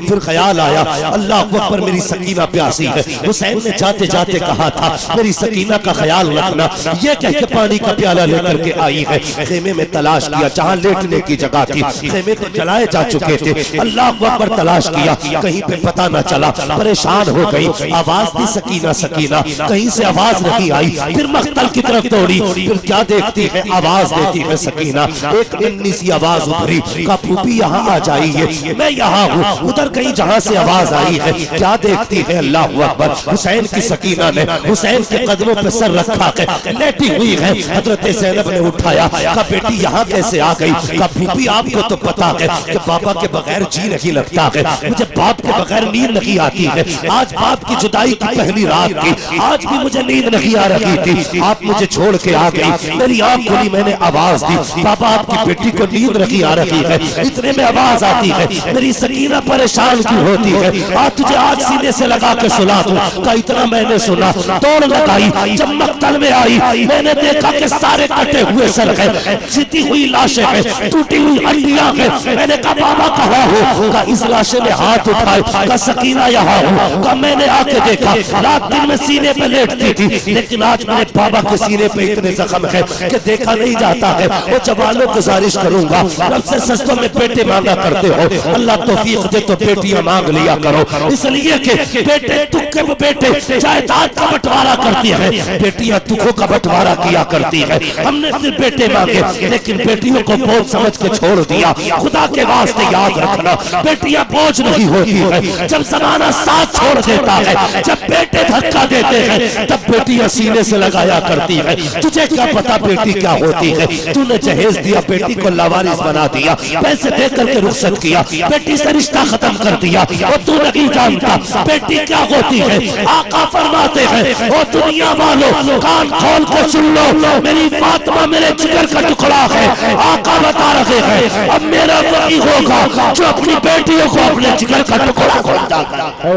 [SPEAKER 1] پھر خیال آیا اللہ اکبر میری سکینہ پیاسی ہے. حسین نے جاتے جاتے کہا تھا میری سکینہ کا خیال رکھنا, یہ کہہ کے پانی کا پیالہ لے کر کے آئی ہے. خیمے میں تلاش کیا, جہاں لیٹنے کی جگہ تھی, خیمے تو جلائے جا چکے تھے. اللہ اکبر تلاش کیا, کہیں پہ پتہ نہ چلا, پریشان ہو گئی. آواز دی سکینہ سکینہ, کہیں سے آواز نہیں آئی. پھر مقتل کی طرف دوڑی, پھر کیا دیکھتی ہے, آواز دیتی ہے سکینہ. ایک ننھی سی آواز ابھری, کہا پھوپھی یہاں آ جائیے, میں یہاں ہوں. ادھر کہیں جہاں سے آواز آئی ہے, کیا دیکھتی ہے اللہ اکبر, حسین کی سکینہ نے حسین کے قدموں پہ سر رکھا ہے, لیٹی ہوئی ہے. حضرت زینب نے اٹھایا, کہا بیٹی یہاں کیسے آ گئی. کہا پھوپھی آپ کو تو پتا ہے کہ بابا کے بغیر جی نہیں لگتا ہے, مجھے باپ کے بغیر نیند نہیں آتی ہے. آج باپ کی جدائی کی پہلی رات کی, آج بھی مجھے نیند نہیں آ رہی تھی, آپ مجھے چھوڑ کے آ گئی. میری آنکھ کھلی, میں نے آواز دی, بابا آپ کی بیٹی کو نیند نہیں آ رہی ہے. اتنے میں آواز آتی ہے, میری سکینہ پریشان کیوں ہوتی ہے, تجھے آج سینے سے لگا کے سلا دوں. کہا اتنا میں نے سنا, دوڑ لگائی. جب مقتل میں آئی میں نے دیکھا کہ سارے کٹے ہوئے سر ہیں, سیتی ہوئی لاشیں ہیں, ٹوٹی ہوئی ہڈیاں ہیں. میں نے کہا بابا کہاں ہو, کہا اس لاشے نے ہاتھ اٹھائے, کہا سکینہ یہاں ہوں. کہا میں نے آ کے دیکھا, رات دن میں سینے پہ لیٹتی تھی, لیکن آج میرے بابا کے سینے پہ اتنے زخم ہے کہ دیکھا نہیں جاتا ہے. وہ جوانوں گزارش کروں گا, رب سے سجدوں میں بیٹے مانگا کرتے ہو, اللہ توفیق دے تو بیٹیاں مانگ لیا کرو. اس لیے کہ بیٹے تکے وہ بیٹے جائیداد کا بٹوارا کرتی ہے, بیٹیاں تکوں کا بٹوارا کیا کرتی ہے. ہم نے صرف بیٹے مانگے, لیکن بیٹیوں کو بوجھ سمجھ کے چھوڑ دیا. خدا کے واسطے یاد رکھنا, بیٹیاں بوجھ نہیں ہوتی ہے. جب زمانہ ساتھ چھوڑ دیتا ہے, جب بیٹے دھکا دیتے ہیں, تب بیٹیاں سینے سے لگایا کرتی ہے. تجھے کیا پتا بیٹی کیا ہوتی ہے, تو نے جہیز دیا, بیٹی کو لاوارث بنا دیا, پیسے دے کر کے رخصت کیا, بیٹی سے رشتہ ختم کر دیا, اور تو نہیں جانتا بیٹی کیا ہوتی ہے. آقا فرماتے ہیں, او دنیا والوں کان کھول کے سن لو, میری فاطمہ میرے جگر کا ٹکڑا ہے. آقا بتا رہے ہیں اب میرا وہی ہوگا جو اپنی بیٹیوں کو اپنے جگر کا ٹکڑا کھولتا ہے.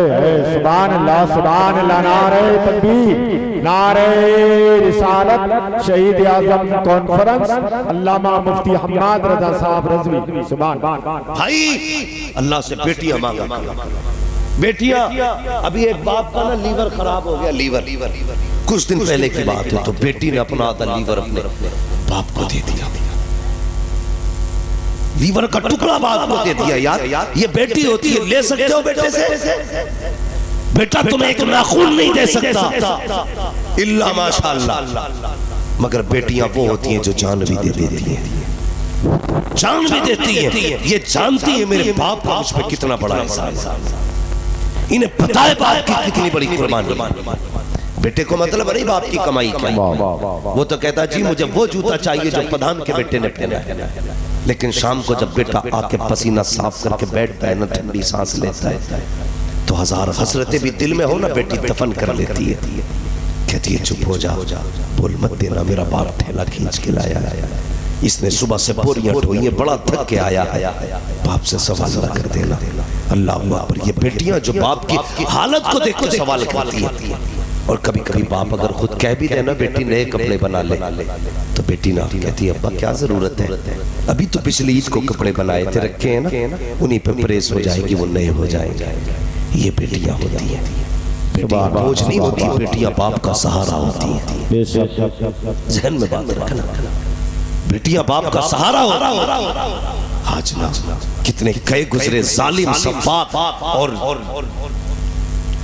[SPEAKER 2] سبحان اللہ, نعرہ تکبیر, نعرہ رسالت, شہید اعظم کانفرنس, علامہ مفتی حماد رضا صاحب رضوی. سبحان
[SPEAKER 1] بھائی اللہ سے بیٹیاں مانگا. بیٹیاں, ابھی ایک باپ کا نا لیور خراب ہو گیا, لیور کچھ دن پہلے کی بات ہے, تو بیٹی نے اپنا آدھا لیور اپنے باپ کو دے دیا. لیور کا ٹکڑا باپ کو دے دیا. یار یہ بیٹی ہوتی ہے, لے سکتے ہو بیٹے سے, بیٹا تمہیں ایک ناخون نہیں دے سکتا الا ماشاءاللہ, مگر بیٹیاں وہ ہوتی ہیں جو جان بھی دے دیتی ہیں, جان بھی دیتی ہیں. یہ جانتی ہیں میرے باپ کا مجھ پہ کتنا بڑا احسان ہے, انہیں پتہ ہے باپ کی کتنی بڑی قربانی. بیٹے کو مطلب نہیں باپ کی کمائی کیا, وہ تو کہتا جی مجھے وہ جوتا چاہیے جو پدھان کے بیٹے نے پہنا ہے, لیکن شام کو جب بیٹا آ کے پسینہ صاف کر کے بیٹھتا ہے نا, ٹھنڈی سانس لیتا ہے, تو ہزار حسرتیں بھی دل میں ہو نا, بیٹی دفن کر لیتی ہے. کہتی ہے چپ ہو جا, بول مت دینا, میرا باپ ٹھیلا کھینچ کے لایا ہے. اس نے صبح سے بوریاں ڈھوئی، بڑا تھک کے آیا ہے، باپ سے سوال نہ کر دینا۔ اللہ اکبر، یہ بیٹیاں جو باپ کی حالت کو دیکھ کے سوال کرتی ہیں، اور کبھی کبھی باپ اگر خود کہہ بھی دینا بیٹی نئے کپڑے بنا لے، تو بیٹی نہ کہتی ہے ابا کیا ضرورت ہے، ابھی تو پچھلی عید کو کپڑے بنائے تھے رکھے ہیں نا، انہی پہ پریس ہو جائے گی، وہ نئے ہو جائیں گے۔ یہ بیٹیاں ہوتی ہیں، بیٹیاں بوجھ نہیں ہوتی، بیٹیاں باپ کا سہارا ہوتی ہیں۔ ذہن میں بات رکھنا، بیٹیاں باپ کا سہارا ہوتی ہیں۔ آج نا کتنے کئے گزرے ظالم صفاق اور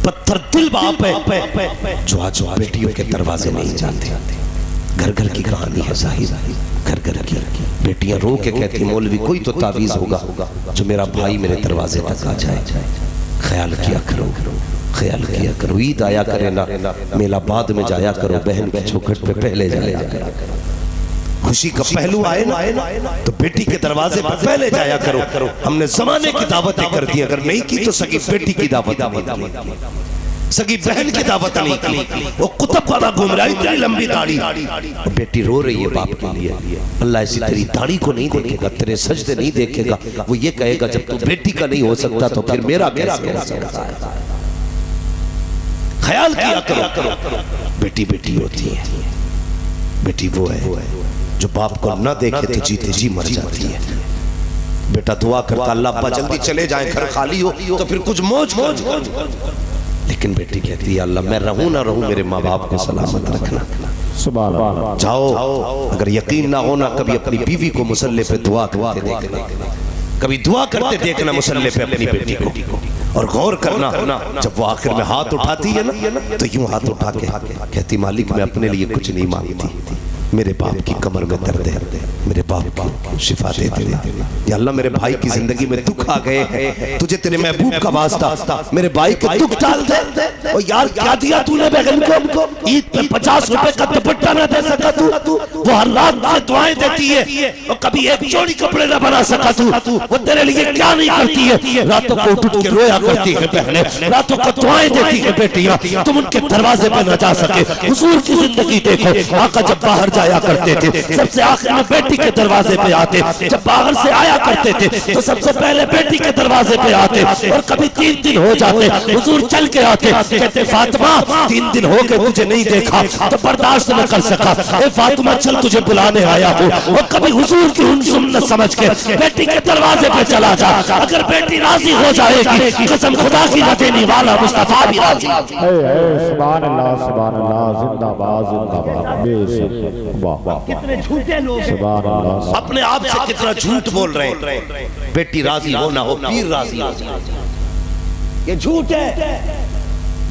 [SPEAKER 1] پتھر دل باپ ہے جو آج بیٹیوں کے دروازے نہیں جاتے۔ گھر گھر کی کہانی ہے ظاہر، گھر گھر کی بیٹیاں رو کے کہتی مولوی کوئی تو تعویذ ہوگا جو میرا بھائی میرے دروازے تک آ جائے۔ خیال کیا کرو، خیال کیا کرو، عید آیا کرے نا میلہ بعد میں جایا کرو، بہن کے چوکھٹ پہ پہلے جایا کرو، خوشی کا پہلو آئے نا تو بیٹی کے دروازے پر پہلے جایا کرو۔ ہم نے زمانے کی دعوتیں کر دی، اگر نہیں کی تو سگی بیٹی کی دعوت نہیں کی، سگی بہن کی دعوت نہیں کی۔ وہ کتب والا گھوم رہا ہے اتنی لمبی داڑھی، بیٹی رو رہی ہے باپ کے لیے، اللہ ایسی تیری داڑھی کو نہیں دیکھے گا، تیرے سجدے نہیں دیکھے گا، وہ یہ کہے گا جب تو بیٹی کا نہیں ہو سکتا تو پھر میرا کیسے ہو سکتا ہے۔ خیال کیا کرو، بیٹی بیٹی ہوتی ہے، بیٹی وہ ہے جو باپ کو نہ دیکھے تو جیتے جی مر جاتی ہے۔ بیٹا دعا کرتا اللہ ابا جلدی چلے جائیں، گھر خالی ہو تو پھر کچھ موج، لیکن بیٹی کہتی ہے اللہ میں رہوں نہ رہوں میرے ماں باپ کو سلامت رکھنا۔
[SPEAKER 2] سبحان اللہ۔
[SPEAKER 1] جاؤ اگر یقین نہ ہونا کبھی اپنی بیوی کو مصلی پہ دعا کرتے دیکھنا، کبھی دعا کرتے دیکھنا مصلی پہ اپنی بیٹی کو، اور غور کرنا جب وہ آخر میں ہاتھ اٹھاتی ہے نا تو یوں ہاتھ اٹھا کے کہتی مالک میں اپنے لیے کچھ نہیں مانگتی، میرے باپ کی کمر میں درد ہے، میرے باپ کی شفا دے دینا، یا اللہ میرے بھائی کی زندگی میں دکھ آ گئے ہیں، تجھے تیرے محبوب کا واسطہ میرے بھائی کے دکھ ڈال دے۔ اور یار کیا دیا تو نے بیگم کو، عید پہ 50 روپے کا دوپٹہ نہ دے سکا تو، وہ ہر رات میں دعائیں دیتی ہے، اور کبھی ایک جوڑی کپڑے نہ بنا سکا تو، وہ تیرے لیے کیا نہیں کرتی ہے، راتوں کو اٹھ کے رویا کرتی ہے بہنیں، راتوں کو دعائیں دیتی ہے بیٹیاں، تم ان کے دروازے پہ نہ جا سکے۔ حضور کی زندگی دیکھو، آقا جب باہر جایا کرتے تھے سب سے آخر میں بیٹی کے دروازے پہ آتے، جب باہر سے آیا کرتے تھے تو سب سے پہلے بیٹی کے دروازے پہ آتے، اور کبھی 3 دن ہو جاتے حضور چل کے آتے، کہتے فاطمہ 3 دن ہو کے تجھے نہیں دیکھا تو برداشت نہ کر سکا، اے فاطمہ چل تجھے بلانے آیا ہوں۔ اور کبھی حضور کی ان سنت سمجھ کے بیٹی کے دروازے پہ چلا جا، اگر بیٹی راضی ہو جائے گی قسم خدا کی نہ دینے والا مصطفیٰ بھی راضی۔
[SPEAKER 2] سبحان اللہ، سبحان اللہ، زندہ باد، زندہ باد، بے شک، واہ واہ،
[SPEAKER 1] کتنے جھوٹے لوگ
[SPEAKER 2] سبحان اللہ،
[SPEAKER 1] اپنے آپ سے کتنا جھوٹ بول رہے ہیں، بیٹی راضی ہو نہ ہو پیر راضی ہو، یہ جھوٹ ہے،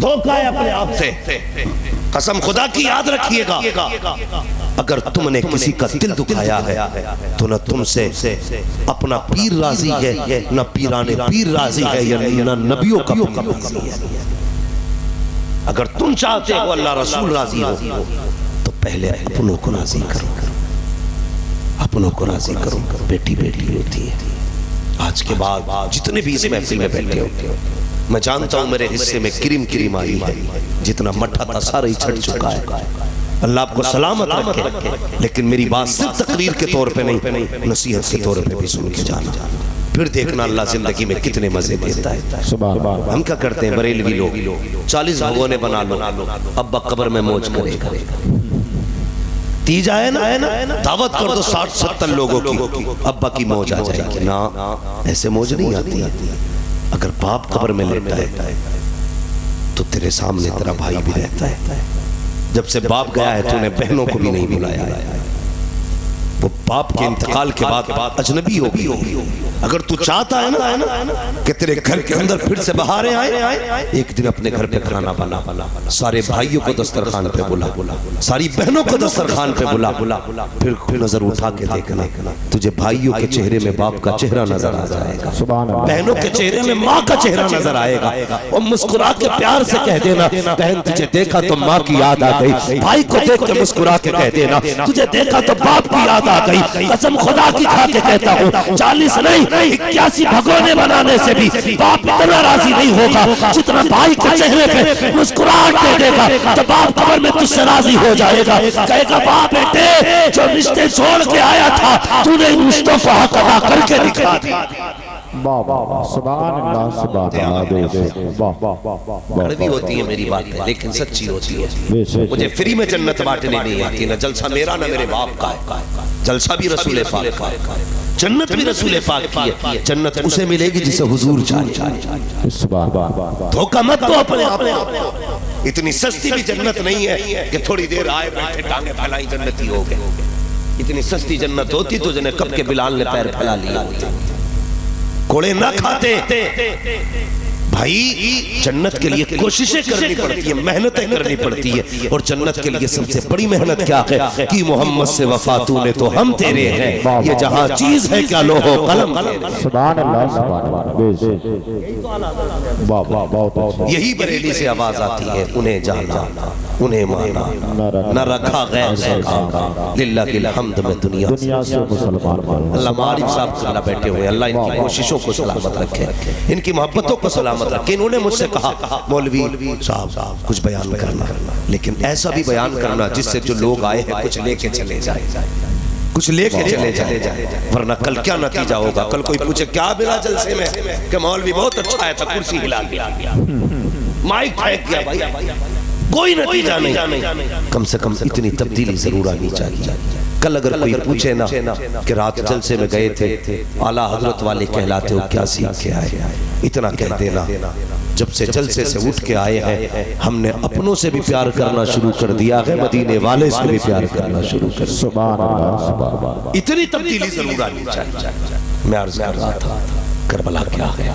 [SPEAKER 1] دھوکہ ہے اپنے آپ سے۔ قسم خدا کی یاد رکھیے گا، اگر تم نے کسی کا دل دکھایا ہے تو نہ تم سے اپنا پیر راضی ہے، نہ پیران پیر راضی ہے، یعنی نہ نبیوں کا پیر راضی ہے۔ اگر تم چاہتے ہو اللہ رسول راضی ہو تو پہلے اپنوں کو راضی کرو، اپنوں کو راضی کرو۔ بیٹی بیٹی ہوتی ہے۔ آج کے بعد جتنے بھی اس محفل میں بیٹھے ہو، میں جانتا ہوں میرے حصے میں کریم کریم آئی ہے، جتنا مٹھا تھا سارا ہی چھٹ چکا ہے، اللہ آپ کو سلامت رکھے، لیکن میری بات صرف تقریر کے طور پہ نہیں، نصیحت کے طور پہ بھی سن کے جانا، پھر دیکھنا اللہ زندگی میں کتنے مزے دیتا ہے۔ ہم کیا کرتے ہیں بریلوی لوگ 40 بھگونے بنا لو، ابا قبر میں موج کرے گا، تیج آئے نا دعوت کر دو 60-70 لوگوں کی، ابا کی موج آ جائے گی، نا ایسے موج نہیں آتی۔ اگر باپ قبر میں لیٹا ہے تو تیرے سامنے تیرا بھائی بھی رہتا ہے، جب سے باپ گیا ہے تو نے بہنوں کو بھی نہیں بلایا ہے، وہ باپ کے انتقال کے بعد اجنبی ہو گئی۔ اگر تو چاہتا ہے نا کہ تیرے گھر کے اندر پھر سے بہاریں آئیں، ایک دن اپنے گھر پہ کھانا بنا، سارے بھائیوں کو دسترخوان پہ بلا، ساری بہنوں کو دسترخوان پہ بلا، پھر نظر اٹھا کے دیکھنا تجھے بھائیوں کے چہرے میں باپ کا چہرہ نظر آ جائے گا، بہنوں کے چہرے میں ماں کا چہرہ نظر آئے گا، اور مسکرا کے پیار سے کہہ دینا بہن تجھے دیکھا تو ماں کی یاد آ گئی، بھائی کو دیکھ کے مسکرا کے کہہ دینا تجھے دیکھا تو باپ کی یاد آ گئی۔ گئی. قسم خدا کی کھا کے کہتا ہوں 40 نہیں 81 بھگونے بنانے سے بھی باپ اتنا راضی نہیں ہوگا جتنا بھائی کے چہرے پہ مسکراہٹ دے گا. جب باپ قبر میں تجھ سے راضی ہو جائے گا کہے گا باپ بیٹے جو رشتے چھوڑ کے آیا تھا تو نے ان رشتوں کو حق ادا کر کے دکھا دیا.
[SPEAKER 2] سبحان اللہ سبحان اللہ.
[SPEAKER 1] کڑوی ہوتی ہے میری باتیں لیکن سچی ہوتی ہے. مجھے فری میں جنت بانٹنے نہیں آتی. نہ جلسہ میرا نہ میرے باپ کا ہے. جلسہ بھی رسول پاک کا ہے. جنت بھی رسول پاک کی ہے. جنت اسے ملے گی جسے حضور چاہے. دھوکہ مت دو اپنے آپ. اتنی سستی بھی جنت نہیں ہے کہ تھوڑی دیر آئے بیٹھے ٹانگیں پھیلائی جنتی ہو گئے. اتنی سستی جنت ہوتی تو جنہیں کب کے بلال نے پیر پھیلا لیا. کوڑے نہ کھاتے بھائی. جنت کے لیے کوششیں کرنی پڑتی ہیں محنتیں کرنی پڑتی ہے. اور جنت کے لیے سب سے بڑی محنت کیا ہے کہ محمد سے وفا تو نے تو ہم تیرے ہیں. یہ جہاں چیز ہے کیا لوح و قلم.
[SPEAKER 2] سبحان اللہ سبحان اللہ.
[SPEAKER 1] یہی بریلی سے آواز آتی ہے انہیں جانا انہیں مانا نہ رکھا غیر سے کام. للہ الحمد میں دنیا
[SPEAKER 2] سے مسلمان.
[SPEAKER 1] اللہ معارف صاحب صلی اللہ بیٹھے ہوئے. اللہ ان کی کوششوں کو سلامت رکھے ان کی محبتوں کو سلامت رکھے. انہوں نے مجھ سے کہا مولوی صاحب کچھ بیان کرنا لیکن ایسا بھی بیان کرنا جس سے جو لوگ آئے ہیں کچھ لے کے چلے جائے. کچھ لے کے چلے جائے ورنہ کل کیا نتیجہ ہوگا. کل کوئی پوچھے کیا بلا جلسے میں کہ مولوی بہت اچھا ہے تھا کرسی ہلا دیا مائک پھینک گیا. بھائی کوئی نتیجہ نہیں. کم سے کم اتنی تبدیلی ضرور آنی چاہیے. کل اگر کوئی پوچھے نا کہ رات جلسے میں گئے تھے اعلیٰ حضرت والے کہلاتے ہو کیا سیکھ کے آئے اتنا کہہ دینا. جب سے جلسے سے اٹھ کے آئے ہیں ہم نے اپنوں سے بھی پیار کرنا شروع کر دیا ہے مدینے والے سے بھی پیار کرنا شروع کر دیا.
[SPEAKER 2] سبحان اللہ.
[SPEAKER 1] اتنی تبدیلی ضرور آنی چاہیے. میں عرض کر رہا تھا کربلا کیا گیا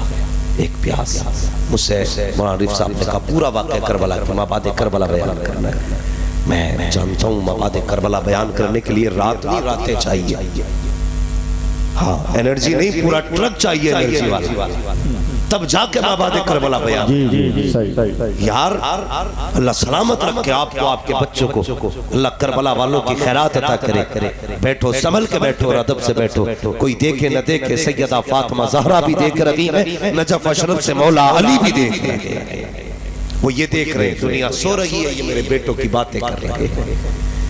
[SPEAKER 1] ایک پیاس. مجھ سے مولانا عارف صاحب نے کہا پورا واقعہ کربلا کی مابعد کربلا بیان کرنا ہے. میں جانتا ہوں مابعد کربلا بیان کرنے کے لیے رات نہیں راتیں چاہیے. ہاں انرجی نہیں پورا ٹرک چاہیے انرجی والا تب جا کے مابعد کربلا بیان. یار اللہ سلامت رکھے آپ کو آپ کے بچوں کو. اللہ کربلا والوں کی خیرات عطا کرے. بیٹھو سنبھل کے بیٹھو اور ادب سے بیٹھو. کوئی دیکھے نہ دیکھے سیدہ فاطمہ زہرا بھی دیکھ رہی ہے نجف اشرف سے مولا علی بھی دیکھ رہے ہیں. وہ یہ دیکھ رہے دنیا سو رہی ہے یہ میرے بیٹوں کی باتیں کر رہے ہیں.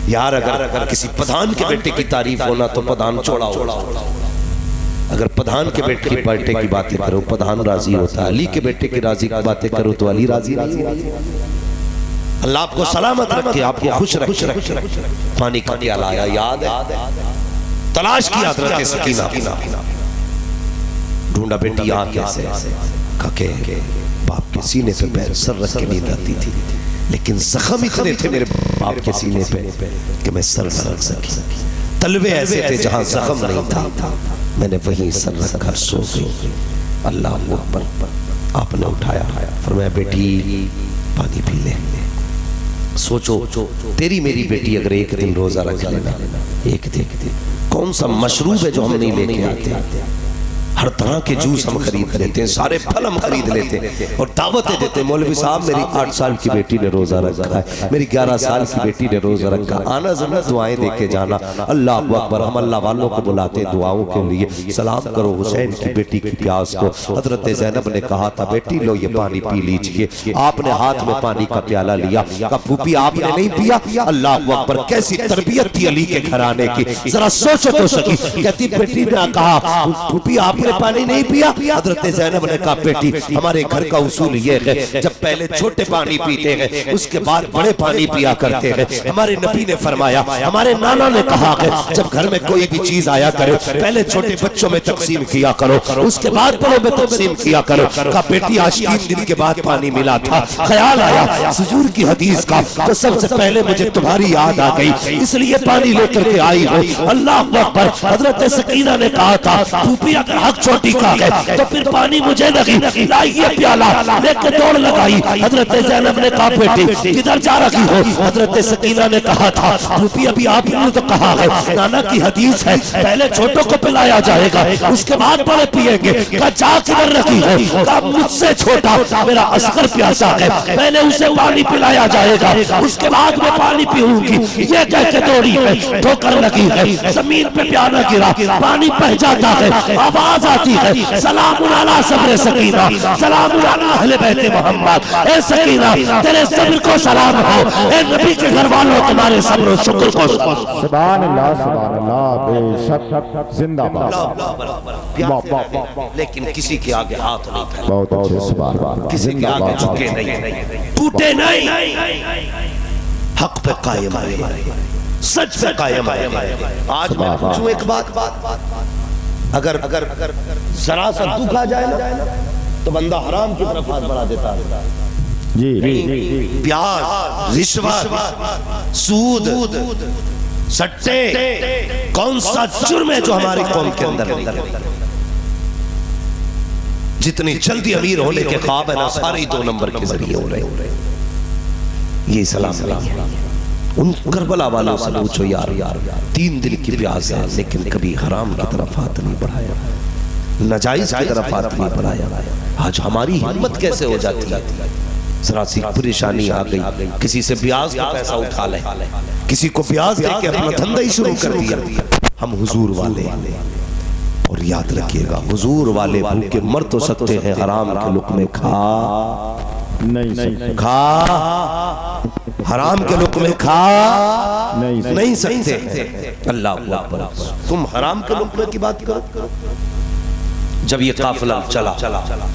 [SPEAKER 1] یار اگر کسی پدھان کے بیٹے کی تعریف ہونا تو پدھان چھوڑا ہو. اگر پدھان کے بیٹے کی بیٹے کی باتیں کرو پدھان راضی ہوتا ہے. علی کے بیٹے کی راضی کی باتیں کرو تو علی راضی نہیں ہوتا. اللہ آپ کو سلامت رکھے آپ کو خوش رکھے. پانی کا پیالہ آیا یاد ہے تلاش کی حضرت سکینہ ڈھونڈا بیٹی آ کیسے کہا کہ باپ کے سینے پہ پیر سر رکھ کے نیند آتی تھی لیکن زخم اتنے تھے میرے باپ کے سینے پہ کہ میں سر نہ رکھ سکی. تلوے ایسے تھے جہاں زخم نہیں تھا میں نے وہیں سر رکھ کر سو گئی. اللہ اکبر. آپ نے اٹھایا فرمایا بیٹی پانی پی لے. سوچو تیری میری بیٹی اگر ایک دن روزہ رکھ لینا ایک دن کون سا مشروب ہے جو ہم نہیں لے کے آتے. ہر طرح کے جوس ہم خرید لیتے ہیں سارے پھل ہم خرید لیتے ہیں اور دعوتیں دیتے ہیں. مولوی صاحب میری 8 سال کی بیٹی نے روزہ رکھا ہے میری 11 سال کی بیٹی نے روزہ رکھا. آنا ضرور دعائیں دے کے جانا. اللہ اکبر. ہم اللہ والوں کو بلاتے ہیں دعاؤں کے لیے. سلام کرو حسین کی بیٹی کی پیاس کو. حضرت زینب نے کہا تھا بیٹی لو یہ پانی پی لیجئے. آپ نے ہاتھ میں پانی کا پیالہ لیا. کہا پھوپھی آپ نے نہیں پیا. اللہ اکبر. کیسی تربیت تھی علی کے گھرانے کی ذرا سوچو تو سکی. کہتی بیٹی نے کہا پھوپھی آپ پانی نہیں پیا. حضرت زینب نے کہا بیٹی ہمارے گھر کا اصول یہ ہے جب پہلے چھوٹے پانی پیتے ہیں اس کے بعد بڑے پانی پیا کرتے ہیں. ہمارے نبی نے فرمایا ہمارے نانا نے کہا کہ جب گھر میں کوئی بھی چیز آیا کرے پہلے چھوٹے بچوں میں تقسیم کیا کرو اس کے بعد بڑوں میں تقسیم کیا کرو. کہا بیٹی آج 3 دن کے بعد پانی ملا تھا خیال آیا حضور کی حدیث کا تو سب سے پہلے مجھے تمہاری یاد آ گئی اس لیے پانی لے کر کے آئی ہو. اللہ اکبر. حضرت سکینہ نے کہا تھا پھوپھی اگر حق تک چھوٹی کہا گئے تو پھر پانی مجھے لگی لائیے پیالہ لے کے دوڑ لگائی حضرت زینب نے کہا بیٹی کدھر جا رہی ہو حضرت سکینہ نے کہا تھا روپی ابھی آپ نے تو کہا ہے نانا کی حدیث ہے پہلے چھوٹوں کو پلایا جائے گا اس کے بعد بڑے پیئیں گے کہا جا کدھر رکھی ہو کہا مجھ سے چھوٹا میرا اصغر پیاسا ہے پہلے اسے پانی پلایا جائے گا اس کے بعد میں پانی پیوں گی یہ کہہ کے دوڑی ہے ٹھوکر لگی ہے زمین پہ پیانہ گرا پانی بہہ جاتا ہے آواز آتی ہے سلام علی صبر سکینہ سلام علی اہل بیت محمد اے سکینہ تیرے صبر کو سلام ہو اے نبی کے گھر والوں تمہارے صبر و شکر کو
[SPEAKER 2] سبحان اللہ بے شک زندہ باد
[SPEAKER 1] لیکن کسی کے آگے ہاتھ نہیں پھیلا
[SPEAKER 2] بہت اچھے سبحان اللہ
[SPEAKER 1] کسی کے آگے جھکے نہیں ٹوٹے نہیں حق پہ قائم رہے سچ پہ قائم رہے آج میں پوچھوں ایک بات اگر ذرا سا دکھ آ جائے نا تو بندہ حرام کی طرف ہاتھ بڑھا دیتا ہے
[SPEAKER 2] جی
[SPEAKER 1] پیاز رشوت سود سٹے کون سا جرم ہے جو ہماری قوم کے اندر نہیں جتنی جلدی امیر ہونے کے خواب ہے نا سارے 2 نمبر کے ذریعے ہو رہے یہ اسلام نہیں ہے ان کربلا والوں سے پوچھو یار 3 دل کی پیاس ہے لیکن کبھی حرام کی طرف ہاتھ نہیں بڑھایا ناجائز کی طرف ہاتھ نہیں بڑھایا آج ہماری ہمت کیسے ہو جاتی ہے ذرا سی پریشانی آ گئی کسی سے بیاض کا پیسہ اٹھا لے کسی کو بیاض دے کے اپنا دھندہ ہی شروع کر دیا ہم حضور والے اور یاد رکھیے گا حضور والے بھوکے مر تو سکتے ہیں حرام کے لقمے کھا حرام کے لقمے کھا نہیں سکتے اللہ اکبر تم حرام کے لقمے کی بات کرو جب یہ قافلہ چلا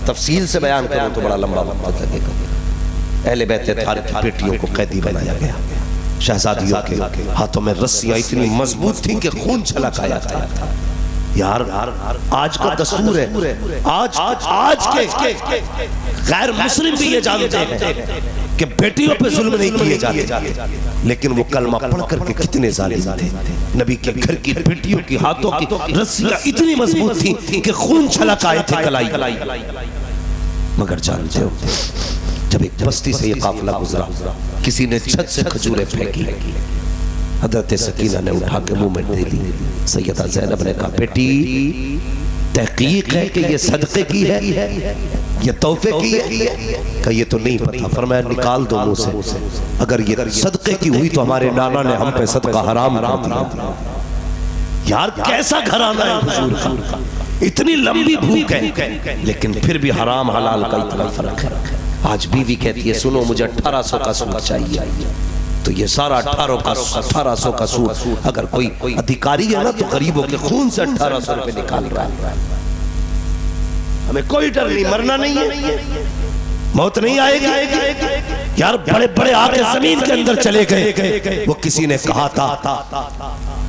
[SPEAKER 1] تفصیل سے بیان کرو تو بڑا لمبا وقت لگے گا اہل بیت اطہار کی بیٹیوں کو قیدی بنایا گیا شہزادیوں کے ہاتھوں میں رسیاں اتنی مضبوط تھیں کہ خون چھلک آیا تھا یار آج کا دستور ہے آج کے غیر مسلم بھی یہ جانتے ہیں کہ بیٹیوں پہ ظلم نہیں کیے جاتے لیکن وہ کلمہ پڑھ کر کے کتنے ظالم تھے نبی کے گھر کی بیٹیوں کی ہاتھوں کی رسیاں اتنی مضبوط تھیں کہ خون چھلک آئے تھے کلائی مگر جانتے ہو جب ایک بستی سے یہ قافلہ گزرا کسی نے چھت سے کھجوریں پھینکی حضرت سکینہ نے اٹھا کے منہ میں دے دی سیدہ زینب نے کہا بیٹی تحقیق ہے کہ یہ صدقے کی ہے یہ تحفے کی ہے کہ یہ تو نہیں پتا فرمایا نکال دو منہ سے اگر یہ صدقے کی ہوئی تو ہمارے نانا نے ہم پہ صدقہ حرام کر دیا یار کیسا گھرانہ ہے حضور کا اتنی لمبی بھوک ہے لیکن پھر بھی حرام حلال کا اتنا فرق ہے آج بیوی کہتی ہے سنو مجھے 1800 کا سوٹ چاہیے تو یہ سارا 1800 کا سوٹ اگر کوئی ادھیکاری ہے نا تو غریبوں کے خون سے 1800 روپے نکال رہا ہے ہمیں کوئی ڈر نہیں مرنا نہیں ہے موت نہیں آئے گی یار بڑے بڑے آگے زمین کے اندر چلے گئے وہ کسی نے کہا تھا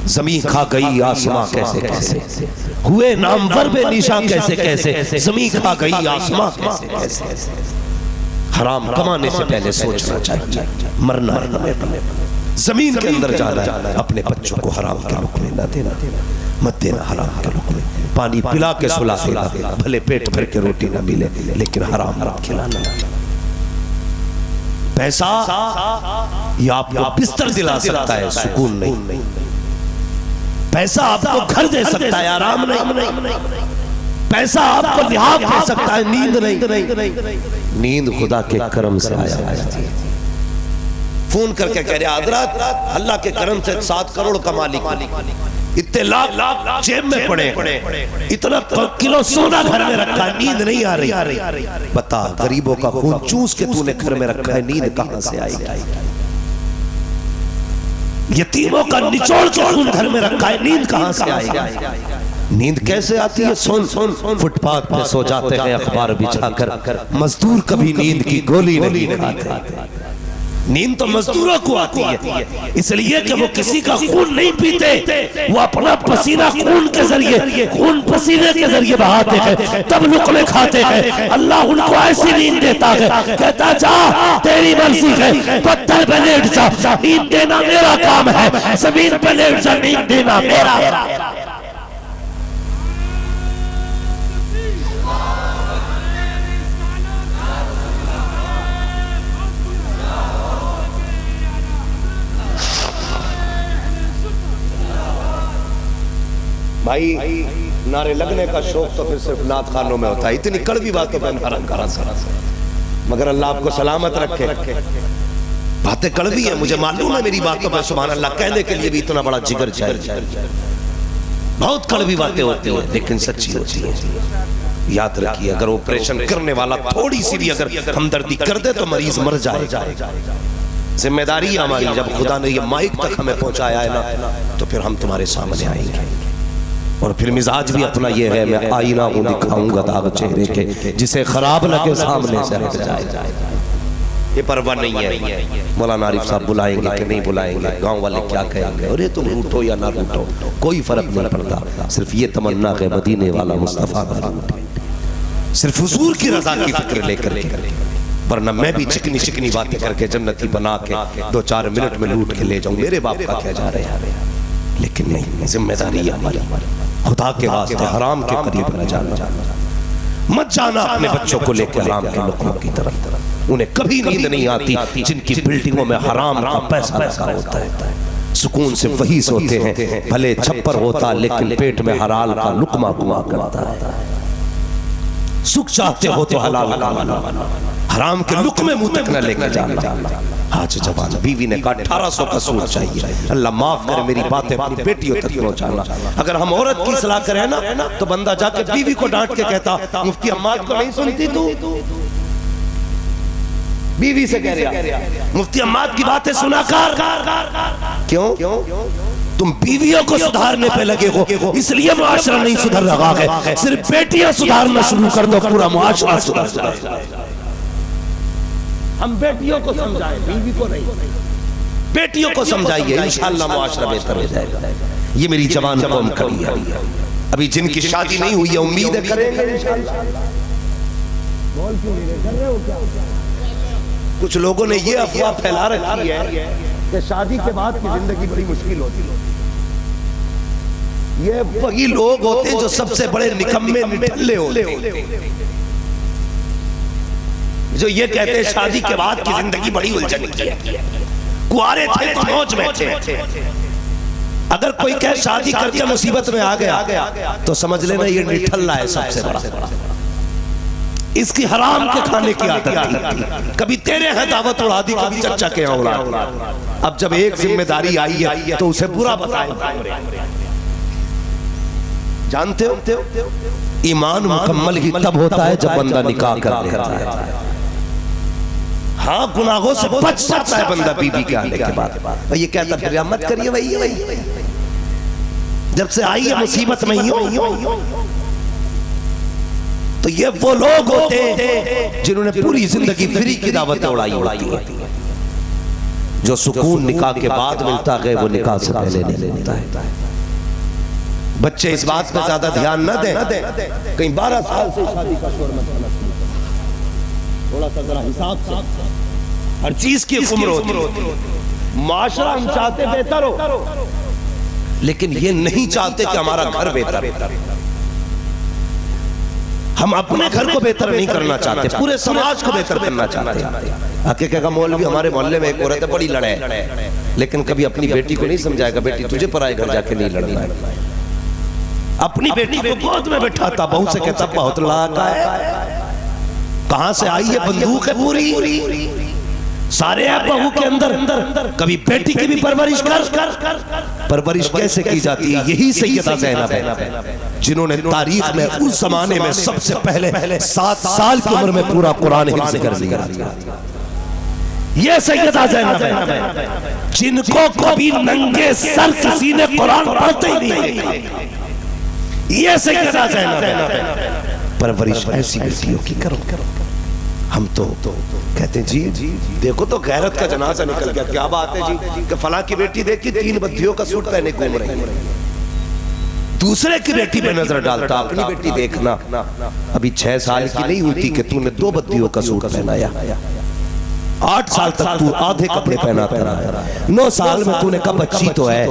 [SPEAKER 1] زمین کھا گئی آسمان کیسے کیسے ہوئے نامور بے نشان کیسے کیسے زمین کھا گئی آسمان کیسے کیسے حرام کمانے سے پہلے سوچنا چاہیے مرنا ہے زمین کے اندر جانا ہے اپنے بچوں کو حرام کے لقمے نہ دینا مت دینا حرام کے لقمے پانی پلا کے سلا دینا بھلے پیٹ بھر کے روٹی نہ ملے لیکن حرام مت کھلانا پیسہ یہ آپ کو بستر دلا سکتا ہے سکون نہیں پیسہ آپ کو گھر دے سکتا ہے آرام نہیں پیسہ آپ کو لحاظ دے سکتا ہے نیند نہیں نیند خدا کے کرم سے آیا فون کر کے کہہ رہے حضرات اللہ کے کرم سے 7 کروڑ کا مالک اتنے لاکھ جیب میں پڑے اتنا کلو سونا گھر میں رکھا ہے نیند نہیں آ رہی بتا غریبوں کا خون چوس کے تو نے گھر میں رکھا ہے نیند کہاں سے آئی یتیموں کا نچوڑ کے خون گھر میں رکھا ہے نیند کہاں سے آئی نیند کیسے آتی ہے سن فٹ پاتھ پہ سو جاتے ہیں اخبار بچھا کر مزدور کبھی نیند کی گولی نہیں کھاتے نیند تو مزدوروں کو آتی ہے اس لیے کہ وہ کسی کا خون نہیں پیتے وہ اپنا پسینہ خون کے ذریعے خون پسینے کے ذریعے بہاتے ہیں تب لقمے کھاتے ہیں اللہ ان کو ایسی نیند دیتا ہے کہتا جا تیری مرضی ہے پتھر پہ لیٹ جا نیند دینا میرا کام ہے زمین پہ لیٹ جا نیند دینا میرا بھائی نعرے لگنے کا شوق تو پھر صرف نعت خانوں میں ہوتا ہے، اتنی کڑوی باتوں پہ انہرم کرا سارا، مگر اللہ آپ کو سلامت رکھے۔ باتیں کڑوی ہیں، مجھے معلوم ہے میری باتوں پہ سبحان اللہ کہنے کے لیے بھی اتنا بڑا جگر چاہیے، بہت کڑوی باتیں ہوتی ہیں لیکن سچی ہوتی ہیں۔ یاد رکھیے اگر آپریشن کرنے والا تھوڑی سی بھی اگر ہمدردی کر دے تو مریض مر جائے۔ ذمہ داری ہماری، جب خدا نے یہ مائک تک ہمیں پہنچایا ہے نا تو پھر ہم تمہارے سامنے آئیں گے، اور پھر مزاج بھی اپنا یہ ہے میں آئینہ ہوں دکھاؤں گا داغ چہرے کے، جسے خراب لگے سامنے سے ہٹ جائے۔ یہ پرواہ نہیں ہے مولانا عارف صاحب بلائیں گے کہ نہیں بلائیں گے، گاؤں والے کیا کہیں گے، اور یہ تم روٹو یا نہ روٹو کوئی فرق نہیں پڑتا، صرف یہ تمنا ہے مدینے والا مصطفیٰ کا روٹے، صرف حضور کی رضا کی فکر لے کر، ورنہ میں بھی چکنی چکنی باتیں کر کے جنتی بنا کے 2-4 منٹ میں لوٹ کے لے جاؤں، میرے باپ کا کیا جا رہے ہیں، لیکن نہیں، ذمہ داری ہماری، خدا کے واسطے حرام کے قریب نہ جانا، مت جانا اپنے بچوں کو لے کے حرام کے لقموں کی طرف، انہیں کبھی نیند نہیں آتی جن کی بلڈنگوں میں حرام کا پیسہ لگا ہوتا ہے، سکون سے وہی سوتے ہیں، بھلے چھپر ہوتا لیکن پیٹ میں حلال کا لقمہ گما کرتا ہے، سکھ چاہتے ہو تو حلال کا، حرام کے لقمے منہ تک نہ لے کے جانا۔ آج جوان بیوی نے کہا 1800 کا سوٹ چاہیے، اللہ معاف کرے میری باتیں اپنی بیٹیوں تک پہنچانا۔ اگر ہم عورت کی اصلاح کریں نا تو بندہ جا کے بیوی کو ڈانٹ کے کہتا مفتی عماد کو نہیں سنتی تو، بیوی سے کہہ رہا مفتی عماد کی باتیں سنا کر، کیوں؟ تم بیویوں کو سدھارنے پہ لگے ہو، اس لیے معاشرہ نہیں سدھر رہا ہے، صرف بیٹیاں سدھارنا شروع کر دو پورا معاشرہ سدھر جائے۔ ہم بیٹیوں کو سمجھائیں، بیوی کو نہیں، بیٹیوں کو سمجھائیے، انشاءاللہ معاشرہ بہتر ہو جائے گا۔ یہ میری جوان قوم کھڑی ہے، ابھی جن کی شادی نہیں ہوئی ہے امید ہے کریں گے انشاءاللہ۔ بول کیوں نہیں کر رہے ہو کیا؟ کچھ لوگوں نے یہ افواہ پھیلا رکھی ہے کہ شادی کے بعد کی زندگی بڑی مشکل ہوتی ہے۔ یہ وہی لوگ ہوتے ہیں جو سب سے بڑے نکمے نٹھلے ہوتے ہیں، جو یہ کہتے ہیں شادی کے بعد کی زندگی بڑی الجھن کی ہے، کوارے تھے موج میں تھے۔ اگر کوئی کہے شادی کر کے مصیبت میں آ گیا تو سمجھ لینا یہ نٹھلا ہے سب سے بڑا، اس کی حرام کے کھانے کی عادت تھی، کبھی تیرے ہیں دعوت اڑا دی، کبھی چچا کے ہاں اڑا دی، اب جب ایک ذمہ داری آئی ہے تو اسے برا بتائیں۔ جانتے ہو ایمان مکمل ہی تب ہوتا ہے جب بندہ نکاح کر لیتا ہے، ہاں گناہوں سے بچ سکتا ہے بندہ بیوی کے آنے کے بعد، یہ کہتا پھر مت کریے وہی، جب سے آئی ہے مصیبت میں ہی تو یہ وہ لوگ ہوتے ہیں جنہوں نے پوری زندگی فری کی دعوت اڑائی ہوتی ہے، جو سکون نکاح کے بعد ملتا ہے وہ نکاح سے پہلے نہیں ملتا ہے۔ بچے اس بات پہ زیادہ دھیان نہ دیں، کہیں 12 سال سے شادی کا شور مت کرنا، تھوڑا سا ذرا حساب سے، ہر چیز کی عمر ہوتی ہے، معاشرہ ہم چاہتے بہتر ہو لیکن یہ نہیں چاہتے کہ ہمارا گھر بہتر ہو، ہم اپنے گھر کو بہتر نہیں کرنا چاہتے، پورے سماج کو بہتر کرنا چاہتے ہیں۔ آکے کہا مولوی ہمارے محلے میں ایک عورت بڑی لڑے، لیکن کبھی اپنی بیٹی کو نہیں سمجھائے گا بیٹی تجھے پرائے گھر جا کے نہیں لڑنا ہے، اپنی بیٹی کو گود میں بٹھاتا، بہو سے کہتا بہت لاکا ہے، کہاں سے آئی ہے بندوق ہے پوری، سارے ہیں بہو کے اندر، کبھی بیٹی کی بھی پرورش کر، پرورش کیسے کی جاتی ہے؟ یہی سیدہ زینب ہے جنہوں نے تاریخ میں اس زمانے میں سب سے پہلے 7 سال کی عمر میں پورا قرآن حفظ کر لیا، یہ سیدہ زینب ہے جن کو کبھی ننگے سر کسی نے قرآن پڑھتے ہی نہیں، یہ سیدہ زینب ہے۔ پرورش ایسی بیٹیوں کی کرو، ہم تو کہتے ہیں جی دیکھو تو غیرت کا جنازہ نکل گیا، کیا بات ہے جی کہ فلاں کی بیٹی دیکھی 3 بدھیوں کا سوٹ پہنے گھوم رہی ہے، دوسرے کی بیٹی پہ نظر ڈالتا، اپنی بیٹی دیکھنا ابھی 6 سال کی نہیں ہوتی کہ تو نے 2 بدھیوں کا سوٹ پہنایا، 8 سال تک تو آدھے کپڑے پہناتا رہا، 9 سال میں تو نے کہا بچی تو ہے،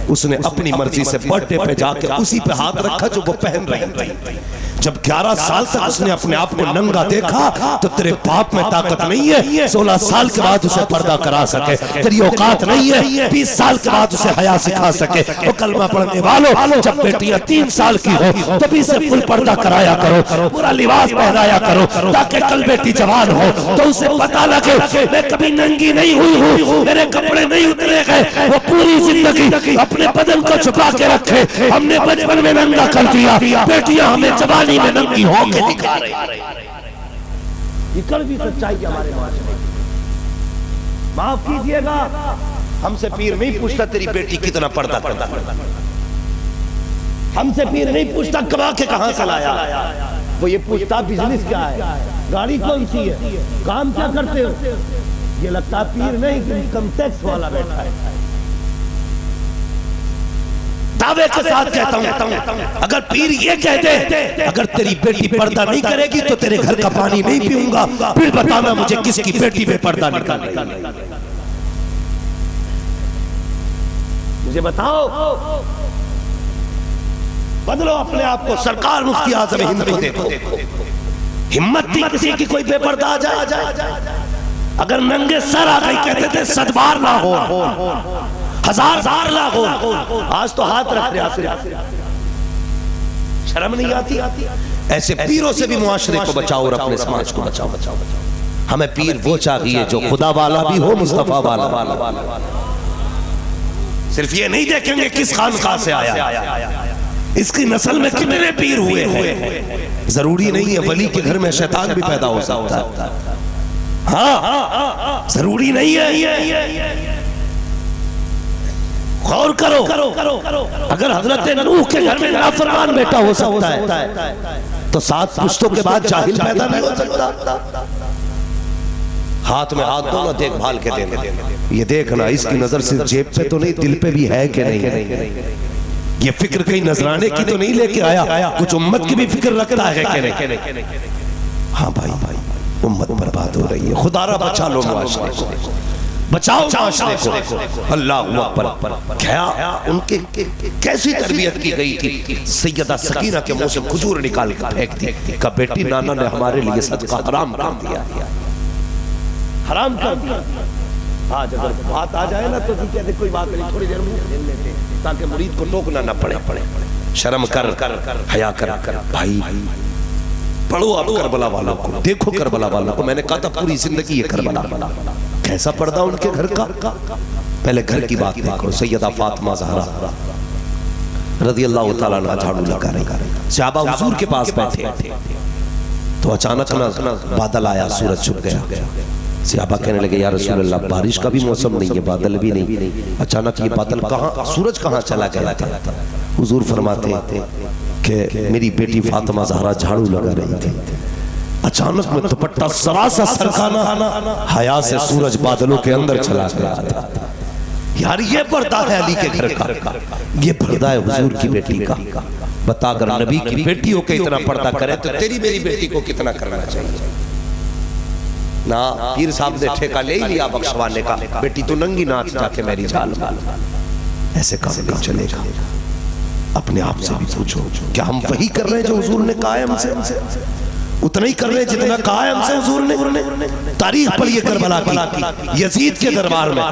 [SPEAKER 1] اس نے اپنی مرضی سے برتھڈے پہ جا کے اسی پہ ہاتھ رکھا جو وہ پہن رہی تھی۔ جب 11 سال تک اس نے اپنے آپ کو ننگا دیکھا تو تیرے باپ میں طاقت نہیں ہے 16 سال کے بعد اسے پردہ کرا سکے، تیری اوقات نہیں ہے 20 سال کے بعد اسے حیا سکھا سکے۔ وہ کلمہ پڑھنے والوں، جب بیٹیاں 3 سال کی ہو تو بھی اسے فل پردہ کرایا کرو، پورا لباس پہنایا کرو، تاکہ کل بیٹی جوان ہو تو اسے پتہ لگے میں کبھی ننگی نہیں ہوئی ہوں، میرے کپڑے نہیں اترے گئے۔ وہ پوری زندگی اپنے بدن کو چھپا کے رکھے، ہم نے بچپن میں ننگا کر دیا، بیٹیاں ہمیں جوانی میں ننگی ہو کے دکھا رہے ہیں۔ یہ کڑوی سچائی ہمارے معاشرے، معاف کیجئے گا، ہم سے پیر نہیں پوچھتا تیری بیٹی کتنا پردہ کرتا، ہم سے پیر نہیں پوچھتا کما کے کہاں سے لایا، وہ یہ پوچھتا بزنس کیا ہے، گاڑی کون سی ہے، کام کیا کرتے ہو۔ یہ لگتا پیر نہیں کہ انکم ٹیکس والا بیٹھا ہے۔ دعوے کے ساتھ کہتا ہوں اگر پیر یہ کہہ دے اگر تیری بیٹی پردہ نہیں کرے گی تو تیرے گھر کا پانی نہیں پیوں گا، پھر بتانا مجھے کس کی بیٹی میں پردہ نکالے گا، مجھے بتاؤ۔ بدلو اپنے آپ کو، سرکار مفتی اعظم ہند کو دیکھو، ہمت تھی کسی کی کوئی بے پردہ آ جائے، اگر ننگے سر آ گئی کہتے تھے 100 بار نہ ہو، 1000 بار نہ ہو، آج تو ہاتھ رکھ رہے ہیں، شرم نہیں آتی۔ ایسے پیروں سے بھی معاشرے کو بچاؤ اور اپنے سماج کو بچاؤ۔ ہمیں پیر وہ چاہیے جو خدا والا بھی ہو، مصطفیٰ والا، صرف یہ نہیں دیکھیں گے کس خانقاہ سے آیا، اس کی نسل میں کتنے پیر ہوئے ہیں۔ ضروری نہیں ہے ولی کے گھر میں شیطان بھی پیدا ہو سکتا ہے، ہاں ضروری نہیں ہے۔ غور کرو، اگر حضرت نوح کے گھر میں نافرمان بیٹا ہو سکتا ہے تو 7 پشتوں کے بعد جاہل پیدا نہیں ہو سکتا۔ ہاتھ میں ہاتھ دو نہ دیکھ بھال کے دینا، یہ دیکھنا اس کی نظر صرف جیب پہ تو نہیں دل پہ بھی ہے کہ نہیں، یہ فکر کہیں نذرانے کی تو نہیں لے کے آیا، کچھ امت کی بھی فکر رکھتا ہے کہ نہیں۔ ہاں بھائی امت برباد ہو رہی ہے، خدا را بچا لو معاشرے کو، بچاؤ معاشرے کو۔ اللہ اکبر، کیا ان کے کیسی تربیت کی گئی تھی، سیدہ سکینہ کے منہ سے کھجور نکال کر پھینک دی کہ بیٹی نانا نے ہمارے لیے صدقہ حرام کر دیا، حرام کر دیا۔ آج اگر بات آ جائے نا تو جی کہتے کوئی بات نہیں، تھوڑی دیر منہ کھیل لیتے تاکہ مرید کو ٹوکنا نہ پڑے۔ شرم کر، حیا کر، بھائی پڑھو آپ کربلا والوں کو، دیکھو کربلا والوں کو۔ میں نے کہا تھا پوری زندگی یہ کربلا، کیسا پردہ ان کے گھر کا۔ پہلے گھر کی بات دیکھو، سیدہ فاطمہ زہرا رضی اللہ تعالیٰ عنہ جھاڑو لگا رہی، صحابہ حضور کے پاس بیٹھے تو اچانک بادل آیا، سورج چھپ گیا۔ صحابہ کہنے لگے یا رسول اللہ بارش کا بھی موسم نہیں ہے، بادل بھی نہیں، اچانک یہ بادل کہاں، سورج کہاں چلا گیا تھا۔ حضور فرماتے کہ میری بیٹی فاطمہ زہرا جھاڑو لگا رہی تھی، اچانک میں دوپٹہ سراسا سرکانا، حیا سے سورج بادلوں کے اندر چلا گیا تھا۔ یار یہ پردہ ہے علی کے گھر کا، یہ پردہ ہے حضور کی بیٹی کا۔ بتا اگر نبی کی بیٹی ہو کے اتنا پردہ کرے تو تیری میری بیٹی کو کتنا کرنا چاہیے۔ نا پیر صاحب نے ٹھیکہ لے ہی لیا بخشوانے کا، بیٹی تو ننگی ناچ جا کے میری جال مال، ایسے کام نہیں چلے گا۔ اپنے آپ سے بھی پوچھو کیا ہم وہی کر رہے ہیں جو حضور نے کہا ہے ہم سے؟ اتنا ہی کر رہے ہیں جتنا کہا ہے ہم سے حضور نے؟ تاریخ پڑھیے کربلا کی، یزید کے دربار میں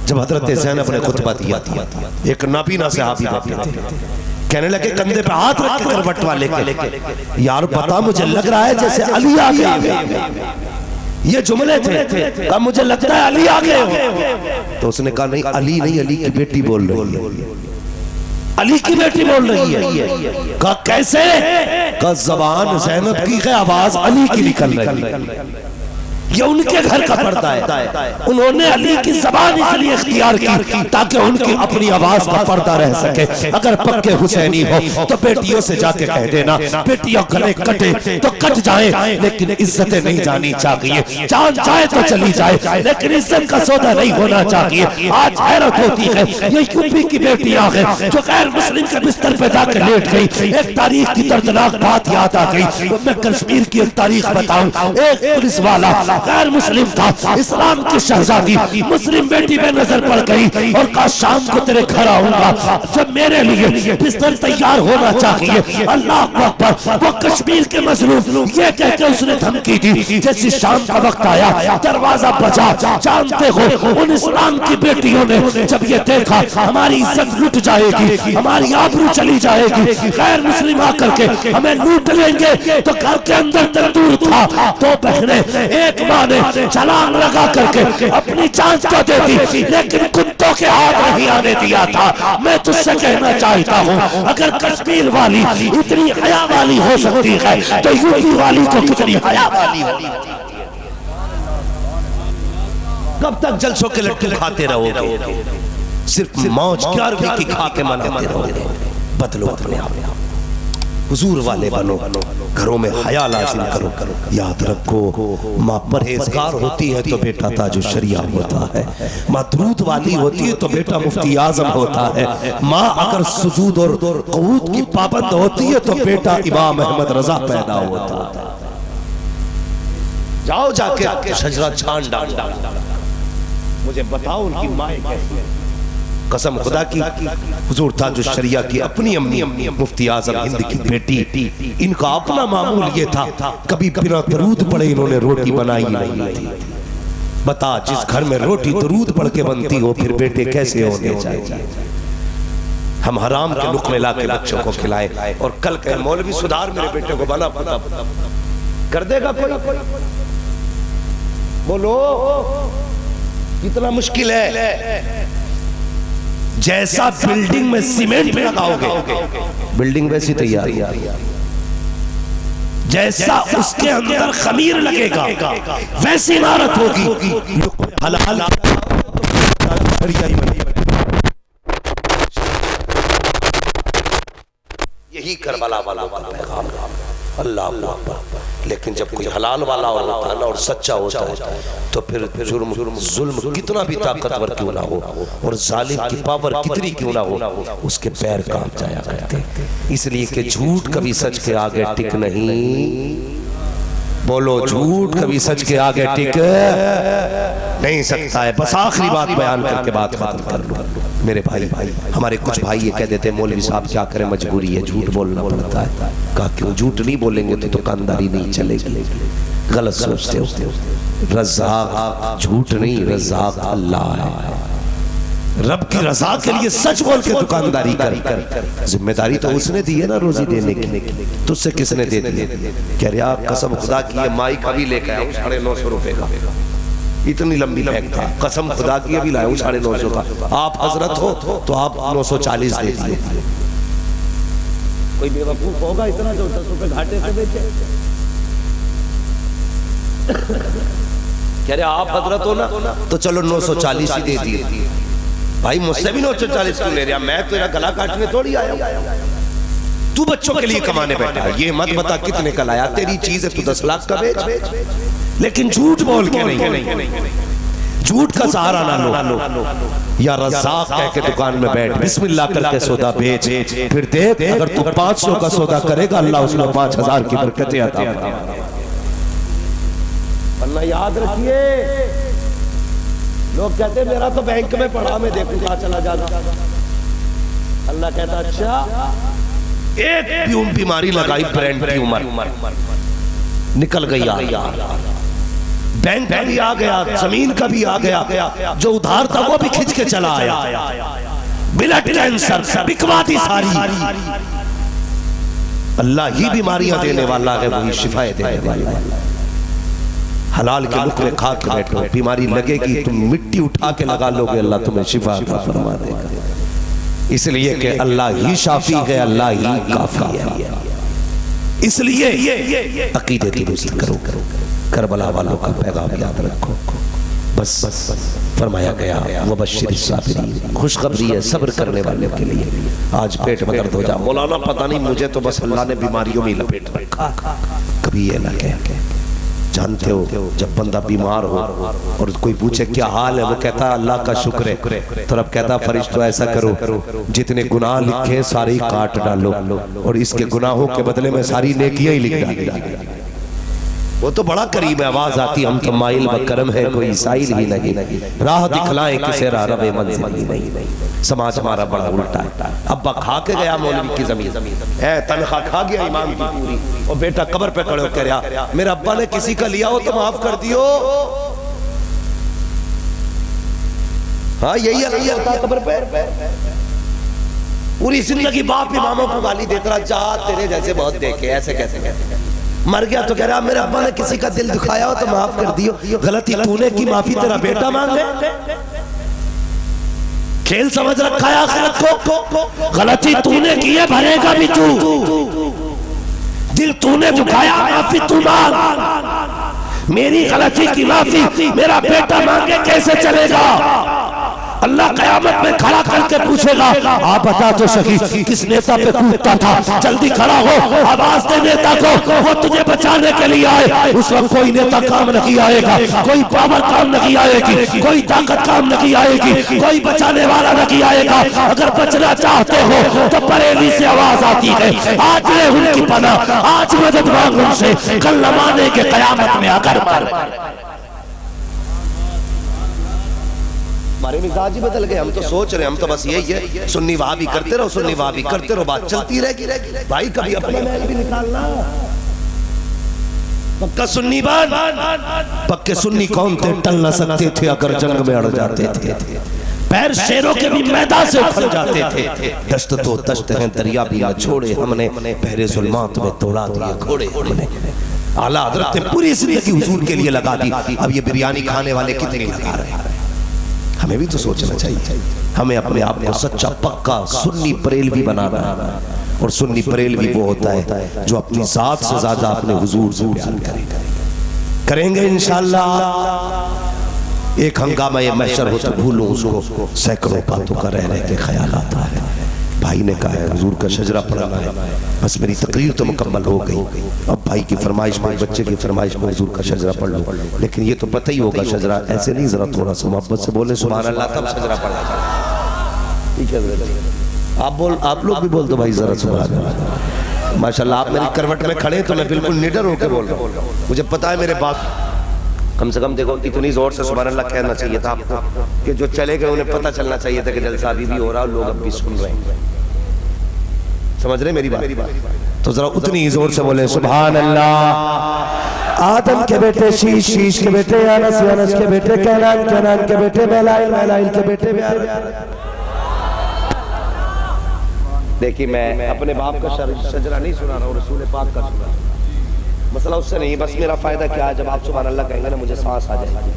[SPEAKER 1] جب حضرت زینب نے خطبہ دیا تھا، ایک نابینا صحابی بیٹھے تھے، کہنے لگے کندھے پہ ہاتھ رکھ کے کروٹ والے کے، یار بتا مجھے لگ رہا ہے جیسے علی آ گئے۔ یہ جملے تھے، اب مجھے لگتا ہے علی آ گئے ہو۔ تو اس نے کہا نہیں علی نہیں، علی کی بیٹی بول رہی ہے، علی کی بیٹی بول رہی ہے۔ کہا کیسے؟ کہا زبان زینب کی ہے، آواز علی کی نکل رہی ہے۔ یہ ان کے گھر کا پردہ ہے، انہوں نے علی کی زبان اس لیے اختیار کی تاکہ ان کی اپنی آواز کا پردہ رہ سکے۔ اگر پکے حسینی ہو تو بیٹیوں سے جا کے کہہ دینا بیٹیوں گلے کٹے تو کٹ جائیں، لیکن عزتیں نہیں جانی چاہیے، جان جائے تو چلی جائے لیکن عزت کا سودا نہیں ہونا چاہیے۔ آج حیرت ہوتی ہے یہ یوپی کی بیٹیاں ہیں جو غیر مسلم کے بستر پہ جا کے لیٹ گئی۔ ایک تاریخ کی دردناک بات یاد آ گئی، میں کشمیر کی ایک تاریخ بتاؤں۔ ایک پولیس والا غیر مسلم تھا، اسلام کی شہزادی مسلم بیٹی بے نظر پڑ گئی اور کہا شام کو تیرے گھر آؤں گا، جب میرے لیے بستر تیار ہونا چاہیے۔ اللہ اکبر، وہ کشمیر کے مظلوم یہ کہہ کے اس نے دھمکی دی، جیسی شام کا وقت آیا دروازہ بجا، جانتے ہو ان اسلام کی بیٹیوں نے جب یہ دیکھا ہماری عزت لٹ جائے گی، ہماری آبرو چلی جائے گی، غیر مسلم آ کر کے ہمیں لوٹ لیں گے، تو گھر کے اندر تندور تھا، دو بہنیں، ایک ماں نے چھلانگ لگا کر کے اپنی جان کو دے دی، لیکن کتوں کے ہاتھ نہیں آنے دیا تھا۔ میں تجھ سے کہنا چاہتا ہوں اگر کشمیر والی اتنی حیا والی ہو سکتی ہے تو یو پی والی کو کتنی حیا والی ہوگی۔ کب تک جلسوں کے لٹو کھاتے رہو گے؟ صرف موج 11ویں کی کھا کے مناتے رہو گے؟ بدلو اپنے آپ، حضور والے بنو، گھروں میں حیا لازم کرو۔ یاد رکھو ماں پرہیزگار ہوتی ہے تو بیٹا تاج الشریعہ ہوتا ہے، ماں درود والی ہوتی ہے تو بیٹا مفتی اعظم ہوتا ہے، ماں اگر سجود اور قعود کی پابند ہوتی ہے تو بیٹا امام احمد رضا پیدا ہوتا ہے۔ جاؤ جا کے شجرہ چھان ڈالو، مجھے بتاؤ ان کی مائیں کیسی ہیں۔ قسم خدا کی حضور تاج الشریعہ کی اپنی امی مفتی اعظم ہند کی بیٹی، ان کا اپنا معمول یہ تھا کبھی بنا درود پڑے انہوں نے روٹی بنائی نہیں تھی۔ بتا جس گھر میں روٹی درود پڑھ کے بنتی ہو پھر بیٹے کیسے ہونے چاہیے؟ ہم حرام کے لقمے لا کے بچوں کو کھلائیں اور کل کہ مولوی سدھار میرے بیٹے کو بنا پتا کر دے گا کوئی؟ بولو کتنا مشکل ہے۔ جیسا بلڈنگ میں سیمنٹ لگاؤ گے بلڈنگ ویسی تیار، جیسا اس کے اندر خمیر لگے گا ویسی عمارت ہوگی۔ حلال یہی کربلا والا پیغام اللہ اکبر۔ لیکن جب کوئی حلال والا ہوتا ہے اور سچا ہوتا ہے تو پھر جرم ظلم کتنا بھی طاقتور کیوں نہ ہو اور ظالم کی پاور کتنی کیوں نہ ہو اس کے پیر کانپ جایا کرتے، اس لیے کہ جھوٹ کبھی سچ کے آگے ٹک نہیں۔ بولو جھوٹ کبھی سچ کے آگے ٹک نہیں سکتا ہے۔ بس آخری بات بیان کر کے بات ختم کر لوں۔ میرے بھائی ہمارے کچھ بھائی یہ کہہ دیتے ہیں مولوی صاحب کیا کریں مجبوری ہے جھوٹ بولنا پڑتا ہے۔ کہا کیوں جھوٹ نہیں بولیں گے تو دکانداری نہیں چلے گی؟ غلط سوچتے ہو۔ رزاق جھوٹ نہیں، رزاق اللہ ہے۔ رب کی رضا کے لیے سچ بول کے دکانداری کر۔ ذمہ داری تو اس نے دی ہے نا روزی دینے کی، تو اس سے کس نے دے دی؟ کہہ رہا قسم خدا کی یہ مائی کا بھی لے کے آیا 950 روپے کا، اتنی لمبی بیگ تھا، قسم خدا کی بھی لایا 950 کا۔ آپ حضرت ہو تو آپ 940 دے دیے۔ کوئی بے وقوف ہوگا اتنا جو 10 روپے گھاٹے سے بیچے؟ کہہ رہے آپ حضرت ہو نا تو چلو 940 ہی دے دیے۔ بھائی مجھ سے بھی 940 کیوں لے رہا؟ میں تیرا گلا کاٹنے تھوڑی آیا ہوں، تو بچوں کے لیے کمانے بیٹھا۔ یہ مت بتا کتنے کا لایا، تیری چیز ہے تو 10 لاکھ کا بیچ، لیکن جھوٹ بول کے نہیں، جھوٹ کا سہارا نہ لو۔ یا رزاق کہہ کے دکان میں بیٹھ، بسم اللہ کر کے سودا بیچ، پھر دیکھ اگر تو 500 کا سودا کرے گا اللہ اس میں 5000 کی برکتیں عطا فرمائے گا۔ ورنہ یاد رکھیے لوگ کہتے ہیں میرا تو بینک میں پڑا میں دیکھوں کہاں چلا جانا۔ اللہ کہتا اچھا ایک بیماری لگائی برین ٹیومر نکل گئی، بینک کا بھی آ گیا، زمین کا بھی آ گیا، جو ادھار تھا وہ بھی کھچ کے چلا آیا، بلڈ کینسر بکوا دی ساری۔ اللہ ہی بیماریاں دینے والا ہے، وہی شفا دینے والا ہے۔ حلال کے لقمے کھا کے بیٹھو، بیماری لگے گی تم مٹی اٹھا کے لگا لو گے اللہ تمہیں شفا عطا فرما دے گا، اس لیے کہ اللہ ہی شافی ہے، اللہ ہی کافی ہے۔ اس لیے عقیدے درست کرو، کربلا والوں کا پیغام یاد رکھو۔ بس فرمایا گیا وبشر الصابرین، خوشخبری ہے صبر کرنے والے کے لیے۔ آج پیٹ میں درد ہو جا مولانا پتہ نہیں مجھے تو بس اللہ نے بیماریوں میں لپیٹ رکھا، کبھی یہ نہ کہہ۔ جانتے ہو جب بندہ بیمار ہو اور کوئی پوچھے کیا حال ہے وہ کہتا ہے اللہ کا شکر ہے، تو رب کہتا فرشتو ایسا کرو جتنے گناہ لکھے ساری کاٹ ڈالو اور اس کے گناہوں کے بدلے میں ساری نیکیاں ہی لکھ ڈالو۔ وہ تو بڑا قریب ہے، آواز آتی ہم تو مائل بکرم ہے کوئی سائل ہی نہیں، راہ دکھلائیں کسے راہ رب منزل ہی نہیں۔ سماج ہمارا بڑا الٹا ہے، ابا کھا کے گیا مولوی کی زمین، تنخواہ کھا گیا امام کی پوری، اور بیٹا قبر پہ کھڑے ہو کہہ رہا میرے ابا نے کسی کا لیا ہو تو معاف کر دیو۔ ہاں یہی عقل ہوتا ہے قبر پہ۔ پوری زندگی باپ اماموں کو گالی دیتا رہا، جا تیرے جیسے بہت دیکھے، ایسے کیسے مر گیا تو کہہ رہا میرے ابا نے کسی کا دل دکھایا ہو تو معاف کر دیو۔ غلطی تو نے کی، معافی تیرا بیٹا مانگے؟ کھیل سمجھ رکھا ہے آخرت کو؟ غلطی تو نے کی ہے، بھرے گا بھی تو۔ دل تو نے دکھایا، معافی تو مانگ۔ میری غلطی کی معافی میرا بیٹا مانگے کیسے چلے گا؟ اللہ قیامت میں کھڑا کر کے پوچھے گا آپ بتا تو سکی کس نیتا پہ کودتا تھا، جلدی کھڑا ہو، آواز دے نیتا کو، وہ تجھے بچانے کے لیے آئے۔ اس وقت کوئی نیتا کام نہیں آئے گا، کوئی پاور کام نہیں آئے گی، کوئی طاقت کام نہیں آئے گی، کوئی بچانے والا نہیں آئے گا۔ اگر بچنا چاہتے ہو تو بریلی سے آواز آتی ہے، آج لے ان کی پناہ، آج مدد مانگ ان سے، کل نمانے کے قیامت میں اگر مر۔ ہمارے مزاج ہی بدل گئے، ہم تو سوچ رہے ہیں، ہم تو بس یہی ہے سنی وہابی کرتے رہو، سنی وہابی کرتے رہو، بات چلتی رہے گی۔ بھائی کبھی اپنا محل بھی نکالنا، پکا سنی بان، پکے سنی کون تھے، ٹل نہ سکتے تھے اگر جنگ میں اڑ جاتے تھے، پیر شیروں کے بھی میدان سے اکھل جاتے تھے۔ دشت تو دشت ہیں دریا بھی نہ چھوڑے، ہم نے پہرے ظلمات میں توڑا دیا گھوڑے۔ اعلیٰ حضرت نے پوری زندگی حضور کے لیے لگا دی، اب یہ بریانی کھانے والے کتنے لگا رہے ہیں؟ ہمیں بھی تو سوچنا چاہیے، ہمیں اپنے آپ کو سچا پکا سنی بریلوی بنانا ہے، اور سنی بریلوی وہ ہوتا ہے جو اپنی ذات سے زیادہ اپنے حضور سے پیار کریں گے انشاءاللہ۔ ایک ہنگامہ یہ محشر ہو تو بھولوں اس کو، سینکڑوں باتوں کا رہنے کے خیالات آ رہے ہیں۔ بھائی نے کہا ہے حضور کا شجرہ پڑھنا ہے، بس میری تقریر تو مکمل ہو گئی، اب بھائی کی فرمائش میں، بچے کی فرمائش میں حضور کا شجرہ پڑھ لوں، لیکن یہ تو پتہ ہی ہوگا شجرہ ایسے نہیں، ذرا تھوڑا سا محبت سے بولیں سبحان اللہ تب شجرہ پڑھا جائے۔ ٹھیک ہے آپ لوگ بھی بول دو بھائی ذرا سبحان اللہ۔ ماشاءاللہ آپ میری کروٹ میں کھڑے تو میں بالکل نڈر ہو کے بول رہا ہوں، مجھے پتہ ہے میرے باپ کم سے کم دیکھو اتنی زور سے سبحان اللہ کہنا چاہیے تھا آپ کو کہ جو چلے گئے انہیں پتہ چلنا چاہیے تھا کہ جلسہ ابھی بھی ہو رہا اور لوگ اب بھی سن رہے ہیں۔ سمجھ رہے میری بات؟ تو ذرا اتنی زور سے بولیں سبحان اللہ۔ آدم کے بیٹے شیش، شیش کے بیٹے انس، انس کے بیٹے کینان، کینان کے بیٹے میلائل، میلائل کے بیٹے بیار۔ دیکھیں میں اپنے باپ کا شجرہ نہیں سنا رہا ہوں، رسول پاک کا سنا رہا ہوں۔ مسئلہ اس سے نہیں، بس میرا فائدہ کیا ہے، جب آپ سبحان اللہ کہیں گے نا مجھے سانس آ جائے گی،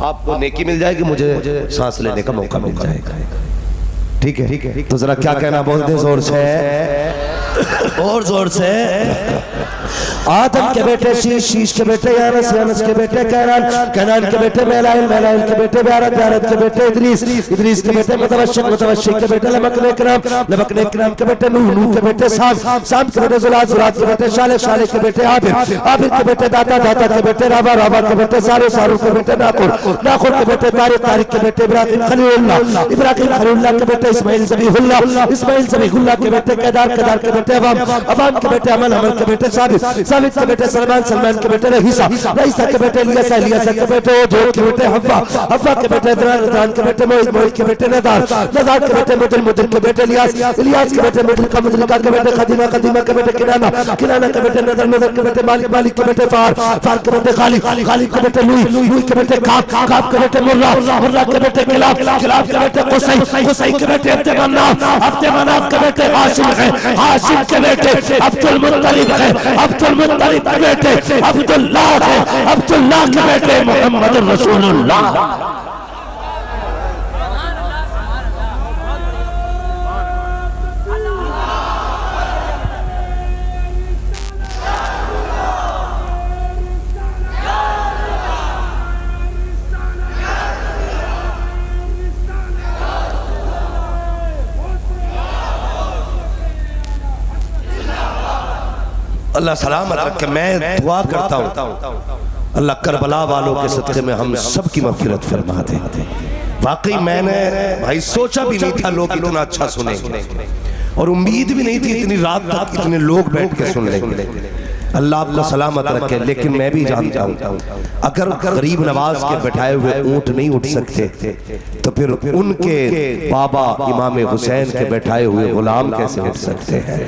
[SPEAKER 1] آپ کو نیکی مل جائے گی، مجھے سانس لینے کا موقع مل جائے گا۔ ٹھیک ہے تو ذرا کیا کہنا بول دیں زور سے، اور زور سے۔ آدم کے بیٹے شیش، شیش کے بیٹے انس، انس کے بیٹے کینان، کینان کے بیٹے میلائل، میلائل کے بیٹے بیارت، بیارت کے بیٹے ادریس، ادریس کے بیٹے متوشق، متوشق کے بیٹے لبکن اکرام، لبکن اکرام کے بیٹے نوح، نوح کے بیٹے سام، سام کے بیٹے زلات، زلات کے بیٹے شالح، شالح کے بیٹے عابر، عابر کے بیٹے داتا، داتا کے بیٹے رابع، رابع کے بیٹے سارو، سارو کے بیٹے ناخور، ناخور کے بیٹے طارق، طارق کے بیٹے ابراہیم خلیل اللہ، ابراہیم خلیل اللہ کے بیٹے اسماعیل ذبیح اللہ، اسماعیل ذبیح اللہ کے بیٹے کیدار، کیدار کے بیٹے عوام، عوام کے بیٹے عمل، عمل کے بیٹے ثابت، ثابت کے بیٹے سلمان، سلمان کے بیٹے رئیسہ، رئیسہ کے بیٹے الیاسہ، الیاسہ کے بیٹے اوجھود کے بیٹے حفا، حفا کے بیٹے ادران، ادران کے بیٹے موعد، موعد کے بیٹے ندار، ندار کے بیٹے مدل، مدل کے بیٹے الیاس، الیاس کے بیٹے مدلکہ، مدلکہ کے بیٹے قدیمہ، قدیمہ کے بیٹے کنانہ، کنانہ کے بیٹے نظر، نظر کے بیٹے مالک، مالک کے بیٹے فار، فار کے بیٹے غالب، غالب کے بیٹے لوئی، لوئی کے بیٹے کعب، کعب کے بیٹے مرہ، مرہ کے بیٹے کلاب، کلاب کے بیٹے قصی، قصی کے بیٹے عبد مناف، عبد مناف کے بیٹے ہاشم ہیں، ہاشم کے بیٹے عبد المطلب ہیں، عبد المطلب کے بیٹے عبداللہ ہیں، عبداللہ کے بیٹے محمد رسول اللہ۔ اللہ سلامت رکھے، میں دعا کرتا ہوں اللہ کربلا والوں کے صدقے میں ہم سب کی مغفرت فرما دے۔ واقعی میں نے بھائی سوچا بھی نہیں تھا لوگ اتنا اچھا سنیں گے، اور امید بھی نہیں تھی اتنی رات تک اتنے لوگ بیٹھ کے سن لیں گے، اللہ آپ کو سلامت رکھے، لیکن میں بھی جانتا ہوں اگر غریب نواز کے بٹھائے ہوئے اونٹ نہیں اٹھ سکتے تو پھر ان کے بابا امام حسین کے بٹھائے ہوئے غلام کیسے اٹھ سکتے ہیں؟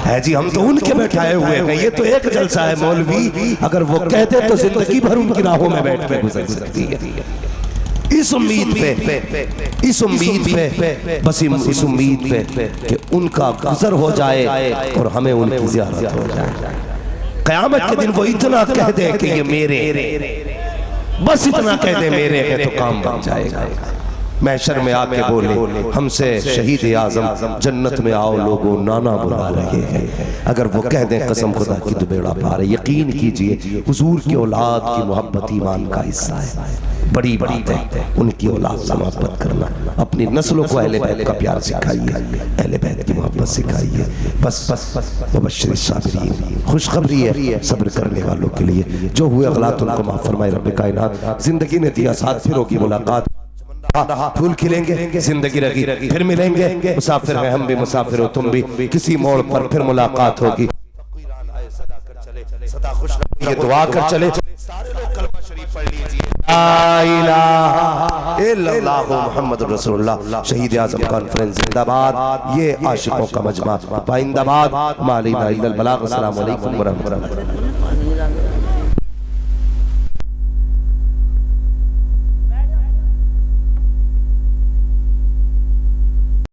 [SPEAKER 1] ہے جی، ہم تو ان کے بیٹھائے ہوئے ہیں، یہ تو ایک جلسہ ہے مولوی، اگر وہ کہتے تو زندگی بھر ان کی راہوں میں بیٹھ کے گزر سکتی ہے۔ اس امید پہ بس اس امید پہ کہ ان کا گزر ہو جائے اور ہمیں ان کی زیارت ہو جائے، قیامت کے دن وہ اتنا کہہ دے کہ یہ میرے، بس اتنا کہہ دے میرے ہے تو کام بن جائے گا۔ محشر میں آ کے بولے ہم سے شہید اعظم جنت میں آؤ لوگوں نانا بلا رہے ہیں، اگر وہ کہہ دیں قسم خدا کی تو بیڑا پار ہے۔ یقین کیجئے حضور کی اولاد کی محبت ایمان کا حصہ ہے، بڑی بات ہے ان کی اولاد سے محبت کرنا، اپنی نسلوں کو اہل بیت کا پیار سکھائیے، اہل بیت کی محبت سکھائیے۔ بس وبشر الصابرین، خوشخبری ہے صبر کرنے والوں کے لیے، جو ہوئے غلط ان کو معاف فرمائے رب کائنات۔ زندگی نے دیا ساتھ، پھر ہوگی ملاقات، پھول کھلیں گے زندگی رہی، پھر ملیں گے، مسافر ہیں ہم بھی مسافر ہو تم بھی، کسی موڑ پر پھر ملاقات ہوگی۔ صدا خوش یہ دعا کر چلے، سارے لوگ کلمہ شریف پڑھ لیجئے، لا الہ الا اللہ محمد رسول اللہ۔ شہید اعظم کانفرنس زندہ باد، یہ عاشقوں کا مجمع پائندہ باد، ما علینا الا البلاغ۔ السلام علیکم ورحمۃ اللہ۔